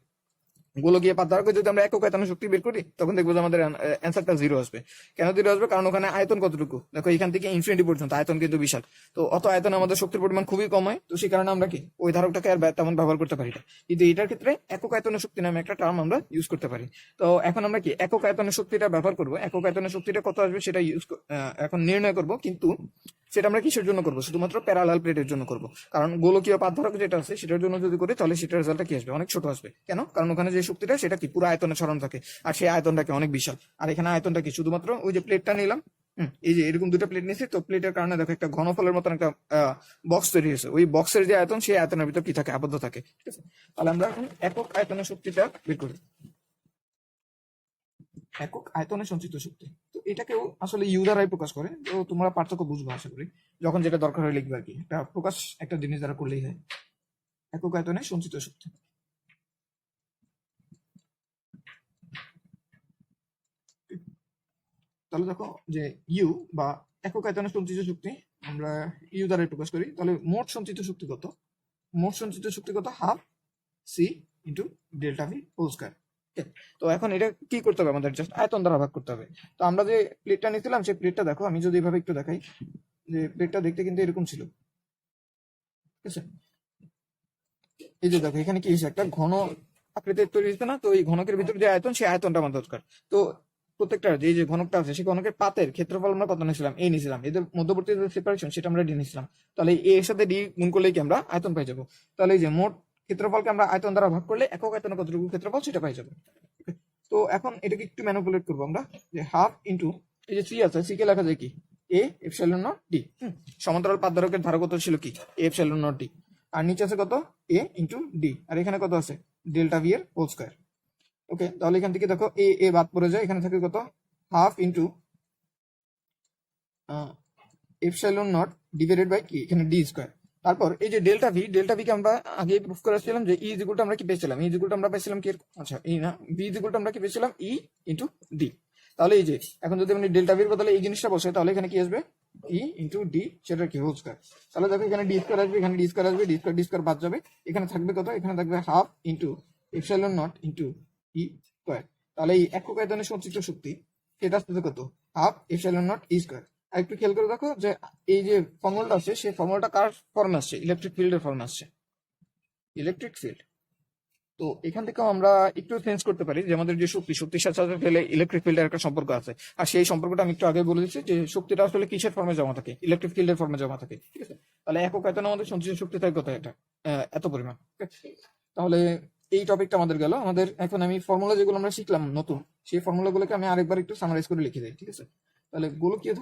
S1: গোলকীয় পাতধারকে যদি আমরা একক আয়তনের শক্তি বের করি, তখন দেখবো যে আমাদের অ্যান্সারটা 0 আসবে। কেন 0 আসবে, কারণ ওখানে আয়তন কতটুকু, দেখো এখান থেকে ইনফিনিটি পর্যন্ত আয়তন কিন্তু বিশাল। তো অত আয়তনে আমাদের শক্তির পরিমাণ খুবই কম হয়, তো সেই কারণে আমরা কি ওই ধারকটাকে আর তেমন ব্যবহার করতে পারি না। কিন্তু এটার ক্ষেত্রে একক আয়তনের শক্তি নামে একটা টার্ম আমরা ইউজ করতে পারি। তো এখন আমরা কি একক আয়তনের শক্তিটা ব্যবহার করবো, একক আয়তনের শক্তিটা কত আসবে সেটা এখন নির্ণয় করব, কিন্তু সেটা আমরা কিসের জন্য করবো, শুধুমাত্র প্যারালাল প্লেটের জন্য করবো। কারণ গোলকীয় পাতধারক যেটা আছে সেটার জন্য যদি করি, তাহলে সেটার রেজাল্টটা কি আসবে, অনেক ছোট আসবে। কেন, কারণ ওখানে যে শক্তিটা সেটা কি পুরো আয়তনে ছড়ানো থাকে, আর সেই আয়তনটাকে অনেক বিশাল। আর এখানে আয়তনটা কি শুধুমাত্র ওই যে প্লেটটা নিলাম, এই যে এরকম দুটো প্লেট নিয়েছি, তো প্লেটের কারণে দেখো একটা ঘনফলের মতন একটা বক্স তৈরি হয়েছে, ওই বক্সের যে আয়তন সেই আয়তনের ভিতর কি থাকে, আবদ্ধ থাকে। ঠিক আছে, তাহলে আমরা এখন একক আয়তনের শক্তিটা বের করি, একক আয়তনে সঞ্চিত শক্তি। তো এটাকেও আসলে ইউ দ্বারাই প্রকাশ করে, তো তোমরা পার্থক্য বুঝবো আশা করি, যখন যেটা দরকার হয় লিখবে আর কি, একটা প্রকাশ একটা জিনিস দ্বারা করলেই হয়। একক আয়তনে সঞ্চিত শক্তি, তাহলে দেখো যে ইউ বা একক আয়তনে সঞ্চিত শক্তি আমরা ইউ দ্বারাই প্রকাশ করি, তাহলে মোট সঞ্চিত শক্তি কত, মোট সঞ্চিত শক্তি কত, half C into delta V whole square. তো এখন এটা কি করতে হবে, আমাদের জাস্ট আয়তন দ্বারা ভাগ করতে হবে। তো আমরা যে প্লেটটা নিয়েছিলাম সেই প্লেটটা দেখো, আমি যদি এভাবে একটু দেখাই, যে প্লেটটা দেখতে কিন্তু এরকম ছিল, ঠিক আছে। এই যে দেখো এখানে কি হয়েছে, একটা ঘন আকৃতির তৈরি হয়েছে না, তো এই ঘনকের ভিতরে যে আয়তন, সেই আয়তনটা আমার দরকার। তো প্রত্যেকটা যে ঘনকটা আছে সেই ঘনকের পাতের ক্ষেত্রফল আমরা কত নিয়েছিলাম, এই নিয়েছিলাম, এদের মধ্যবর্তী যে সেপারেশন সেটা আমরা ডি নিয়েছিলাম। তাহলে এ এর সাথে ডি গুণ করলেই কি আমরা আয়তন পাই যাবো। তাহলে এই যে মোট ক্ষেত্রফলকে আমরা আয়তন দ্বারা ভাগ করলে একক আয়তনে কতটুকু ক্ষেত্রফল সেটা পাই যাবো। তো এখন এটাকে একটু ম্যানিপুলেট করবো আমরা, যে হাফ ইন্টু এই যে সি আছে, সি কে লেখা যায় কি এ এপসাইলন নট ডি। সমান্তরাল পাতধারকের ধারকত্ব ছিল কি এ এপসাইলন নট ডি, আর নিচে আছে কত এ ইন্টু ডি, আর এখানে কত আছে ডেল্টা ভি এর হোল স্কয়ার। ওকে, তাহলে এখান থেকে দেখো এ এ বাদ পড়ে যায়, এখানে থাকে কত half into epsilon not divided by কি এখানে ডি স্কয়ার। তারপর এই যে ডেল্টা ভি কে আমরা আগে প্রুফ করেছিলাম যে ই ইকুয়াল টু আমরা কি পেয়েছিলাম, ই ইকুয়াল টু আমরা পেয়েছিলাম কি, আচ্ছা ই না, ভি ইকুয়াল টু আমরা কি পেয়েছিলাম ই ইন্টু ডি। তাহলে এই যে এখন যদি আমি ডেল্টা ভির বদলে এই জিনিসটা বসে, তাহলে এখানে কি আসবে ই ইন্টু ডি, সেটা কি হোল স্কয়ার। তাহলে দেখো এখানে ডি স্কয়ার আসবে, এখানে ডি স্কয়ার আসবে, ডি স্কয়ার বাদ যাবে, এখানে থাকবে কত, এখানে থাকবে half into epsilon naught into E square. তাহলে এই একক আয়তনে সঞ্চিত শক্তি সেটা আসতে কত, half epsilon naught E square. আর একটু খেয়াল করে দেখো যে এই যে ফর্মুলাটা আছে সেই ফর্মুলাটা কার ফর্মে আসছে, ইলেকট্রিক ফিল্ডের ফর্মে আসছে, ইলেকট্রিক ফিল্ড। তো এখান থেকেও আমরা একটু চেঞ্জ করতে পারি যে আমাদের যে শক্তির সাথে সাথে ইলেকট্রিক ফিল্ডের একটা সম্পর্ক আছে, আর সেই সম্পর্কটা আমি একটু আগে বলে দিচ্ছি যে শক্তিটা আসলে কিসের ফর্মে জমা থাকে, ইলেকট্রিক ফিল্ডের ফর্মে জমা থাকে। ঠিক আছে, তাহলে একক আয়তনে আমাদের সঞ্চিত শক্তি থাকে কত, এটা এত পরিমাণ। তাহলে এই টপিকটা আমাদের গেল। আমাদের এখন আমি ফর্মুলা যেগুলো আমরা শিখলাম নতুন, সেই ফর্মুলাগুলোকে আমি আরেকবার একটু সামারাইজ করে লিখে দিই। ঠিক আছে, তাহলে গোলকীয়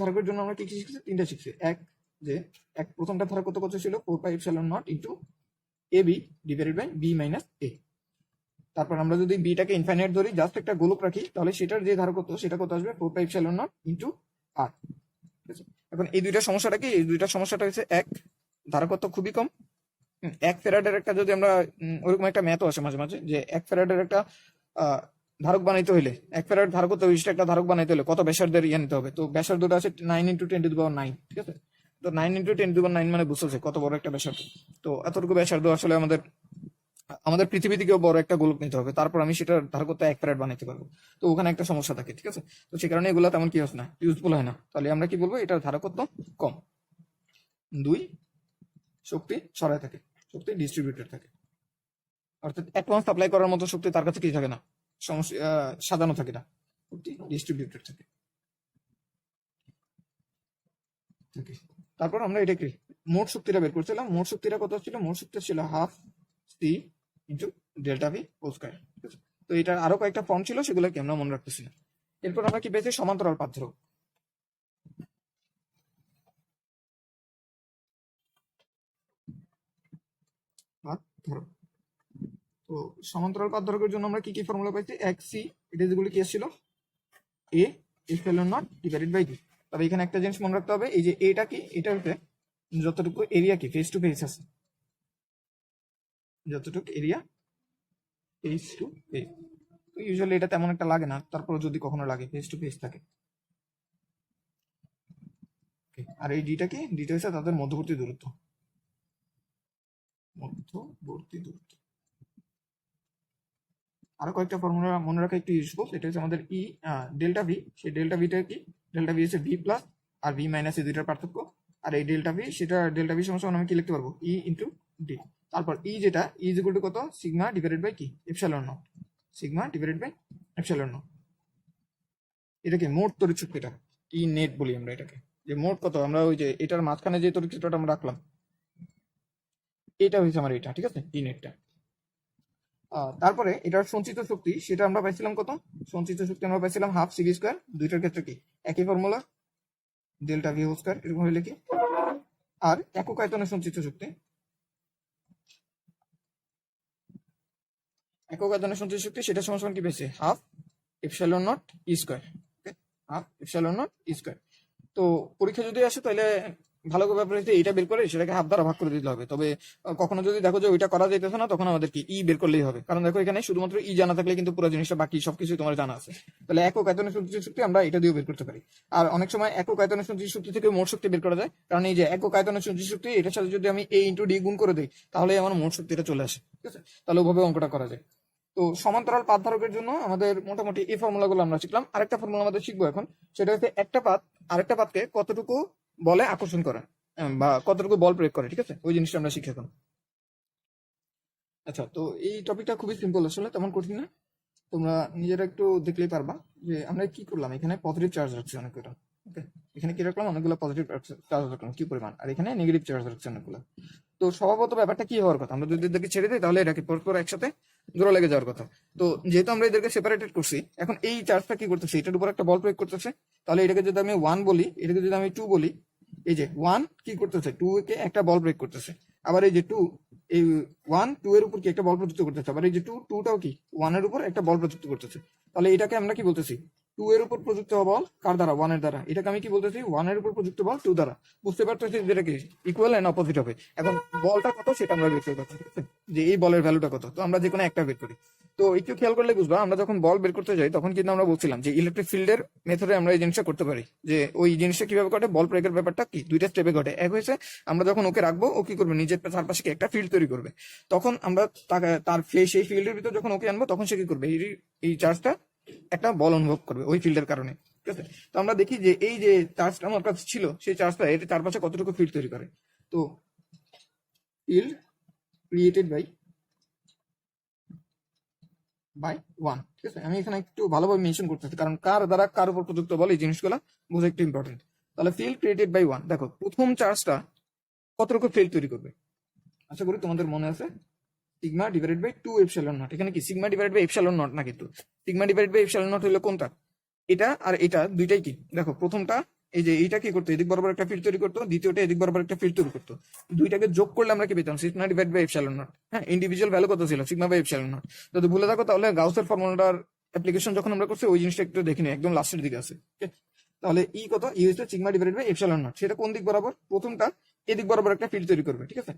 S1: ধারকের জন্য আমরা কি কি শিখছি, তিনটা শিখছি। এক প্রথমটা ধারক কত কত ছিল, 4 pi epsilon naught into A B divided by B minus A. তারপর আমরা যদি বিটাকে ইনফাইনাইট ধরি, জাস্ট একটা গোলক রাখি, তাহলে সেটার যে ধারকত্ব সেটা কত আসবে, 4 পাই এপসাইলন নট ইন্টু আর। ঠিক আছে, এখন এই দুইটা সমস্যাটা কি, এই দুইটা সমস্যাটা হচ্ছে এক, ধারকত্ব খুবই কম, এক ফেরাডের একটা যদি আমরা ওরকম একটা ম্যাথও আসে মাঝে মাঝে যে এক ফেরাডের একটা আহ, ধারক বানাইতে হলে এক ফেরাড ধারকত্ব বিশিষ্ট একটা ধারক বানাইতে হলে কত ব্যাসার্ধের ইয়ে নিতে হবে, তো ব্যাসার্ধটা আছে 9 × 10⁹, ঠিক আছে। তো 9 × 10⁹ মানে বুঝতেছে কত বড় একটা ব্যাসার্ধ। তো এতটুকু ব্যাসার্ধ আসলে আমাদের আমাদের পৃথিবী থেকেও বড় একটা গোলক নিতে হবে, তারপর আমি সেটার ধারকত্ব এক ফ্যারাড বানাইতে পারবো। তো ওখানে একটা সমস্যা থাকে, ঠিক আছে। তো সেই কারণে এগুলো তেমন কি হচ্ছে না, ইউজফুল হয় না। তাহলে আমরা কি বলবো, এটার ধারকত্ব কম। 2, শক্তি ছড়ায় থাকে, শক্তি ডিস্ট্রিবিউটেড থাকে, অর্থাৎ অ্যাটমস সাপ্লাই করার মতো শক্তি তার কাছে কি থাকে না, সমস্যা সাজানো থাকে না, শক্তি ডিস্ট্রিবিউটেড থাকে। Okay. তারপর আমরা এটাকে মোট শক্তিটা বের করছিলাম, মোট শক্তিটা কত ছিল, মোট শক্তি ছিল half C into delta V whole square, ঠিক আছে। তো এটার আরো কয়েকটা ফর্ম ছিল, সেগুলোকে আমরা মনে রাখতেছি না। এরপর আমরা কি পেয়েছি, সমান্তরাল পাত ধ্রুবক। পাত ধ্রুবক। তো সমান্তরাল পাত ধ্রুবকের জন্য আমরা কি কি ফর্মুলা পাইছি, এক সি, এটা যেগুলো কি ছিল, A epsilon naught divided by D. তবে এখানে একটা জিনিস মনে রাখতে হবে, এই যে এটা কি, এটা হচ্ছে যতটুকু এরিয়া কি ফেস টু ফেস আছে, যতটুকু এরিয়া ফেস টু ফেস। তো ইউজুয়ালি এটা তেমন একটা লাগে না, তারপর যদি কখনো লাগে ফেস টু ফেস থাকে। আর এই ডিটা কি, ডিটা হচ্ছে তাদের মধ্যবর্তী দূরত্ব, মধ্যবর্তী দূরত্ব। আরো কয়েকটা ফর্মুলা মনে রাখা একটু ইউজফুল, এটা হচ্ছে আমাদের ই ডেল্টা ভি। সেই ডেল্টা ভিটা কি, ডেল্টা ভি হচ্ছে ভি প্লাস আর ভি মাইনাস, এই দুইটার পার্থক্য। আর এই ডেল্টা ভি, সেটা ডেল্টা ভি সমস্যা আমি কি লিখতে পারবো, ই ইন্টু ডি। তারপর ই যেটা, ই ইজ ইকুয়াল টু কত, সিগমা ডিভাইডেড বাই কি, epsilon nought, sigma divided by epsilon nought. এটাকে মোট তড়িৎ শক্তিটা, ই নেট বলি আমরা এটাকে, যে মোট কত, আমরা ওই যে এটার মাঝখানে যে তড়িৎ ক্ষেত্রটা আমরা রাখলাম, এটা হয়েছে আমার এটা, ঠিক আছে, ই নেটটা। তারপরে এটার সঞ্চিত শক্তি, সেটা আমরা পাইছিলাম কত, সঞ্চিত শক্তি আমরা পাইছিলাম হাফ সিভি স্কোয়ার। দুইটার ক্ষেত্রে কি একই formula, delta V whole square, এরকম হইলে কি। আর একক আয়তনের সঞ্চিত শক্তি, একক আয়তনের সঞ্চিত শক্তি, সেটা সমান কি পেয়েছে, হাফ এপসাইলন নট ই স্কোয়ার, হাফ এপসাইলন নট ই স্কোয়ার। তো পরীক্ষা যদি আসে তাহলে ভালো ব্যাপার হচ্ছে এইটা বের করে সেটাকে হাফ দ্বারা ভাগ করে দিতে হবে। তবে কখনো যদি দেখো যে ওইটা করা যাইতেছে না, তখন আমাদেরকে ই বের করলেই হবে। কারণ দেখো এখানে শুধুমাত্র ই জানা থাকলে কিন্তু পুরো জিনিসটা বাকি সবকিছু তোমার জানা আছে। তাহলে একক আয়তনের সঞ্চিত শক্তি আমরা এটা দিয়েও বের করতে পারি। আর অনেক সময় একক আয়তনের সঞ্চিত শক্তি থেকে মোট শক্তি বের করা যায়, কারণ এই যে একক আয়তনের সঞ্চিত শক্তি, এটার সাথে যদি আমি এ ইন্টু ডি গুণ করে দিই, তাহলে আমার মোট শক্তিটা চলে আসে, ঠিক আছে। তাহলে ওভাবে অঙ্কটা করা যায়। তো সমান্তরাল পাত ধারকের জন্য আমাদের মোটামুটি এই ফর্মুলাগুলো আমরা শিখলাম। আরেকটা ফর্মুলা আমাদের শিখবো এখন, সেটা হচ্ছে একটা পাত আরেকটা পাতকে কতটুকু বলে আকর্ষণ করে, বা কতটুকু বল প্রয়োগ করে, ঠিক আছে, ওই জিনিসটা আমরা শিখি এখন। আচ্ছা, তো এই টপিকটা খুবই সিম্পল, আসলে তেমন কঠিন না, তোমরা নিজেরা একটু দেখলেই পারবা যে আমরা কি করলাম। এখানে পজিটিভ চার্জ রাখছি অনেকগুলো, ওকে, এখানে কি রাখলাম, অনেকগুলো পজিটিভ চার্জ রাখলাম, কি পরিমাণ, আর এখানে নেগেটিভ চার্জ রাখছি অনেকগুলো। তো স্বভাবত ব্যাপারটা কি হওয়ার কথা, আমরা যদি এদেরকে ছেড়ে দিই তাহলে এটাকে পরস্পর একসাথে জোড়া লেগে যাওয়ার কথা। তো যেহেতু আমরা এদেরকে সেপারেটেড করছি, এখন এই চার্জটা কি করতেছে, এটার উপর একটা বল প্রয়োগ করতেছে। তাহলে এটাকে যদি আমি 1 বলি, এটাকে যদি আমি 2 বলি, এই যে 1 কি করতেছে, 2 কে একটা বল প্রয়োগ করতেছে। আবার এই যে 2, এই 1 2 এর উপর কি একটা বল প্রযুক্ত করতেছে। আবার এই যে 2 টাও কি 1 এর উপর একটা বল প্রযুক্ত করতেছে। তাহলে এটাকে আমরা কি বলতেছি, 2 এর উপর প্রযুক্ত বল কার দ্বারা, 1 এর দ্বারা। এটাকে আমি কি বলতেছি, 1 এর উপর প্রযুক্ত বল 2 দ্বারা। বুঝতে পারতেছি যেটা কি ইকুয়াল এন্ড অপোজিট হবে। এখন বলটা কত সেটা আমরা বের করতে পারছি, ঠিক আছে, যে এই বলের ভ্যালুটা কত। তো আমরা যে কোনো একটা বের করি। তো একটু খেয়াল করলে বুঝবা, আমরা যখন বল বের করতে যাই তখন কিন্তু আমরা বলছিলাম যে ইলেকট্রিক ফিল্ডের মেথডে আমরা এই জিনিসটা করতে পারি, যে ওই জিনিসটা কিভাবে ঘটে, বল প্রয়োগের ব্যাপারটা কি দুইটা স্টেপে ঘটে। এক হয়েছে আমরা যখন ওকে রাখবো, ও কি করবে, নিজের চারপাশে কি একটা ফিল্ড তৈরি করবে। তখন আমরা তার সেই ফিল্ডের ভিতর যখন ওকে আনবো, তখন সে কি করবে, এই চার্জটা একটা বল অনুভব করবে ওই ফিল্ডের কারণে, ঠিক আছে। তো আমরা দেখি যে এই যে চার্জটা আমার কাছে ছিল, সেই চার্জটা এর চারপাশে কতটুকু ফিল্ড তৈরি করে। তো ফিল্ড ক্রিয়েটেড বাই 1, ঠিক আছে। আমি এখানে একটু ভালোভাবে মেনশন করতেছি, কারণ কার দ্বারা কার উপর প্রযুক্ত বলে এই জিনিসগুলো বোঝা একটু ইম্পর্টেন্ট। তাহলে ফিল্ড ক্রিয়েটেড বাই 1, দেখো প্রথম চার্জটা কতটুকু ফিল্ড তৈরি করবে, আশা করি তোমাদের মনে আছে, sigma divided by 2 epsilon nought. এখানে কি sigma divided by epsilon nought না, কিন্তু sigma divided by epsilon nought হলো কোনটা, এটা আর এটা দুইটাই কি, দেখো প্রথমটা এই যে এইটা কি করতো, এদিক বরাবর একটা ফিল্ড তৈরি করতো, দ্বিতীয়টা এদিক বরাবর একটা ফিল্ড তৈরি করতো। দুইটাকে যোগ করলে আমরা কি পেতাম, sigma divide by epsilon nought. হ্যাঁ, ইন্ডিভিজুয়াল ভ্যালু কত ছিল, সিগমা বাই এপসাইলন নট। যদি ভুলে থাকো তাহলে গাউসের ফর্মুলাটার অ্যাপ্লিকেশন যখন আমরা করছি ওই জিনিসটা একটু দেখে নিই, একদম লাস্টের দিকে আছে। তাহলে ই কত, ই হচ্ছে sigma divide by epsilon nought. সেটা কোন দিক বরাবর, প্রথমটা এদিক বরাবর একটা ফিল্ড তৈরি করবে, ঠিক আছে।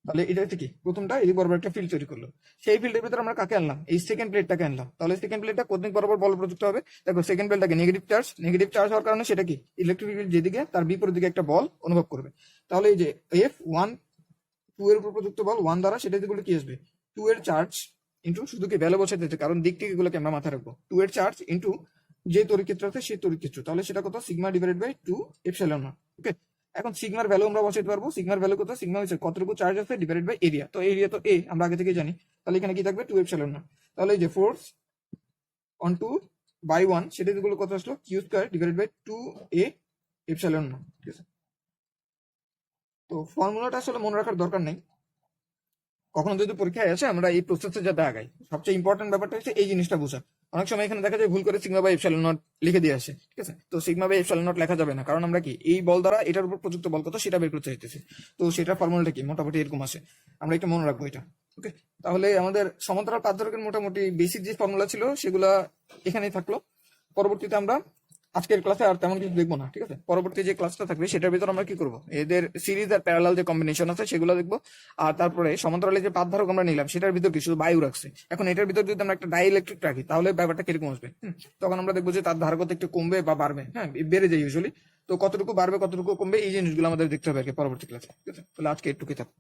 S1: তাহলে এটা হচ্ছে কি প্রথমটা এই বরাবর একটা ফিল্ড তৈরি করলো, সেই ফিল্ডের ভিতরে আমরা কাকে আনলাম, এই সেকেন্ড প্লেটটাকে আনলাম। তাহলে সেকেন্ড প্লেটটা কোন দিক বরাবর বল প্রযুক্ত হবে, দেখো সেকেন্ড প্লেটটাকে নেগেটিভ চার্জ হওয়ার কারণে সেটা কি ইলেকট্রিক ফিল্ড যেদিকে তার বিপরীত দিকে একটা বল অনুভব করবে। তাহলে এই যে F1 2 এর উপর প্রযুক্ত বল 1 দ্বারা, সেটা যেগুলো কি আসবে 2 এর চার্জ ইন্টু, শুধু কি ভ্যালু বসাতে হচ্ছে কারণ দিক থেকে এগুলোকে আমরা মাথায় রাখবো, 2 এর চার্জ ইন্টু যে তড়িৎ ক্ষেত্র আছে সেই তড়িৎ ক্ষেত্র, তাহলে সেটা কত sigma divided by 2 epsilon naught. Okay, এখন সিগমার ভ্যালু আমরা বসাতে পারবো, সিগমার ভ্যালু কত, সিগমা হচ্ছে কতটুকু চার্জ আছে ডিভাইডেড বাই এরিয়া, তো এরিয়া তো এ আমরা আগে থেকে জানি, তাহলে এখানে কি থাকবে 2 এপসিলন নট। তাহলে এই যে ফোর্স অন 2 বাই 1 সেটা যেগুলো কত আসলো Q square divided by 2 A epsilon naught. ঠিক আছে, তো ফর্মুলাটা আসলে মনে রাখার দরকার নেই, কখনো যদি পরীক্ষায় আসে আমরা এই প্রসেসে যাতে আগাই, সবচেয়ে ইম্পর্টেন্ট ব্যাপারটা হচ্ছে এই জিনিসটা বোঝা। অনেক সময় এখানে দেখা যায় ভুল করে সিগমা বাই এপসিলন নট লিখে দিয়ে আসে, ঠিক আছে, তো সিগমা বাই এপসিলন নট লেখা যাবে না, কারণ আমরা কি এই বল দ্বারা এটার উপর প্রযুক্ত বল কত সেটা বের করতে চাইতেছি, তো সেটার ফর্মুলাটা কি মোটামুটি এরকম আসে, আমরা একটু মনে রাখবো এটা। ওকে, তাহলে আমাদের সমান্তরাল পাত ধারকের মোটামুটি বেসিক যে ফর্মুলা ছিল সেগুলা এখানেই থাকলো। পরবর্তীতে আমরা আজকের ক্লাসে আর তেমন কিছু দেখবো না, ঠিক আছে, পরবর্তী যে ক্লাসটা থাকবে সেটার ভিতর আমরা কি করবো, এদের সিরিজ আর প্যারালাল যে কম্বিনেশন আছে সেগুলো দেখবো, আর তারপরে সমান্তরালে যে পাত ধারক আমরা নিলাম সেটার ভিতর কি শুধু বায়ু রাখছে, এখন এটার ভিতর যদি আমরা একটা ডাই ইলেকট্রিক রাখি তাহলে ব্যাপারটা কিরকম আসবে, তখন আমরা দেখবো যে তার ধারকতা একটু কমবে বা বাড়বে, হ্যাঁ বেড়ে যায় ইউজুয়ালি, তো কতটুকু বাড়বে কতটুকু কমবে এই জিনিসগুলো আমাদের দেখতে হবে আর কি পরবর্তী ক্লাসে। ঠিক আছে, তাহলে আজকে একটু থাকবে।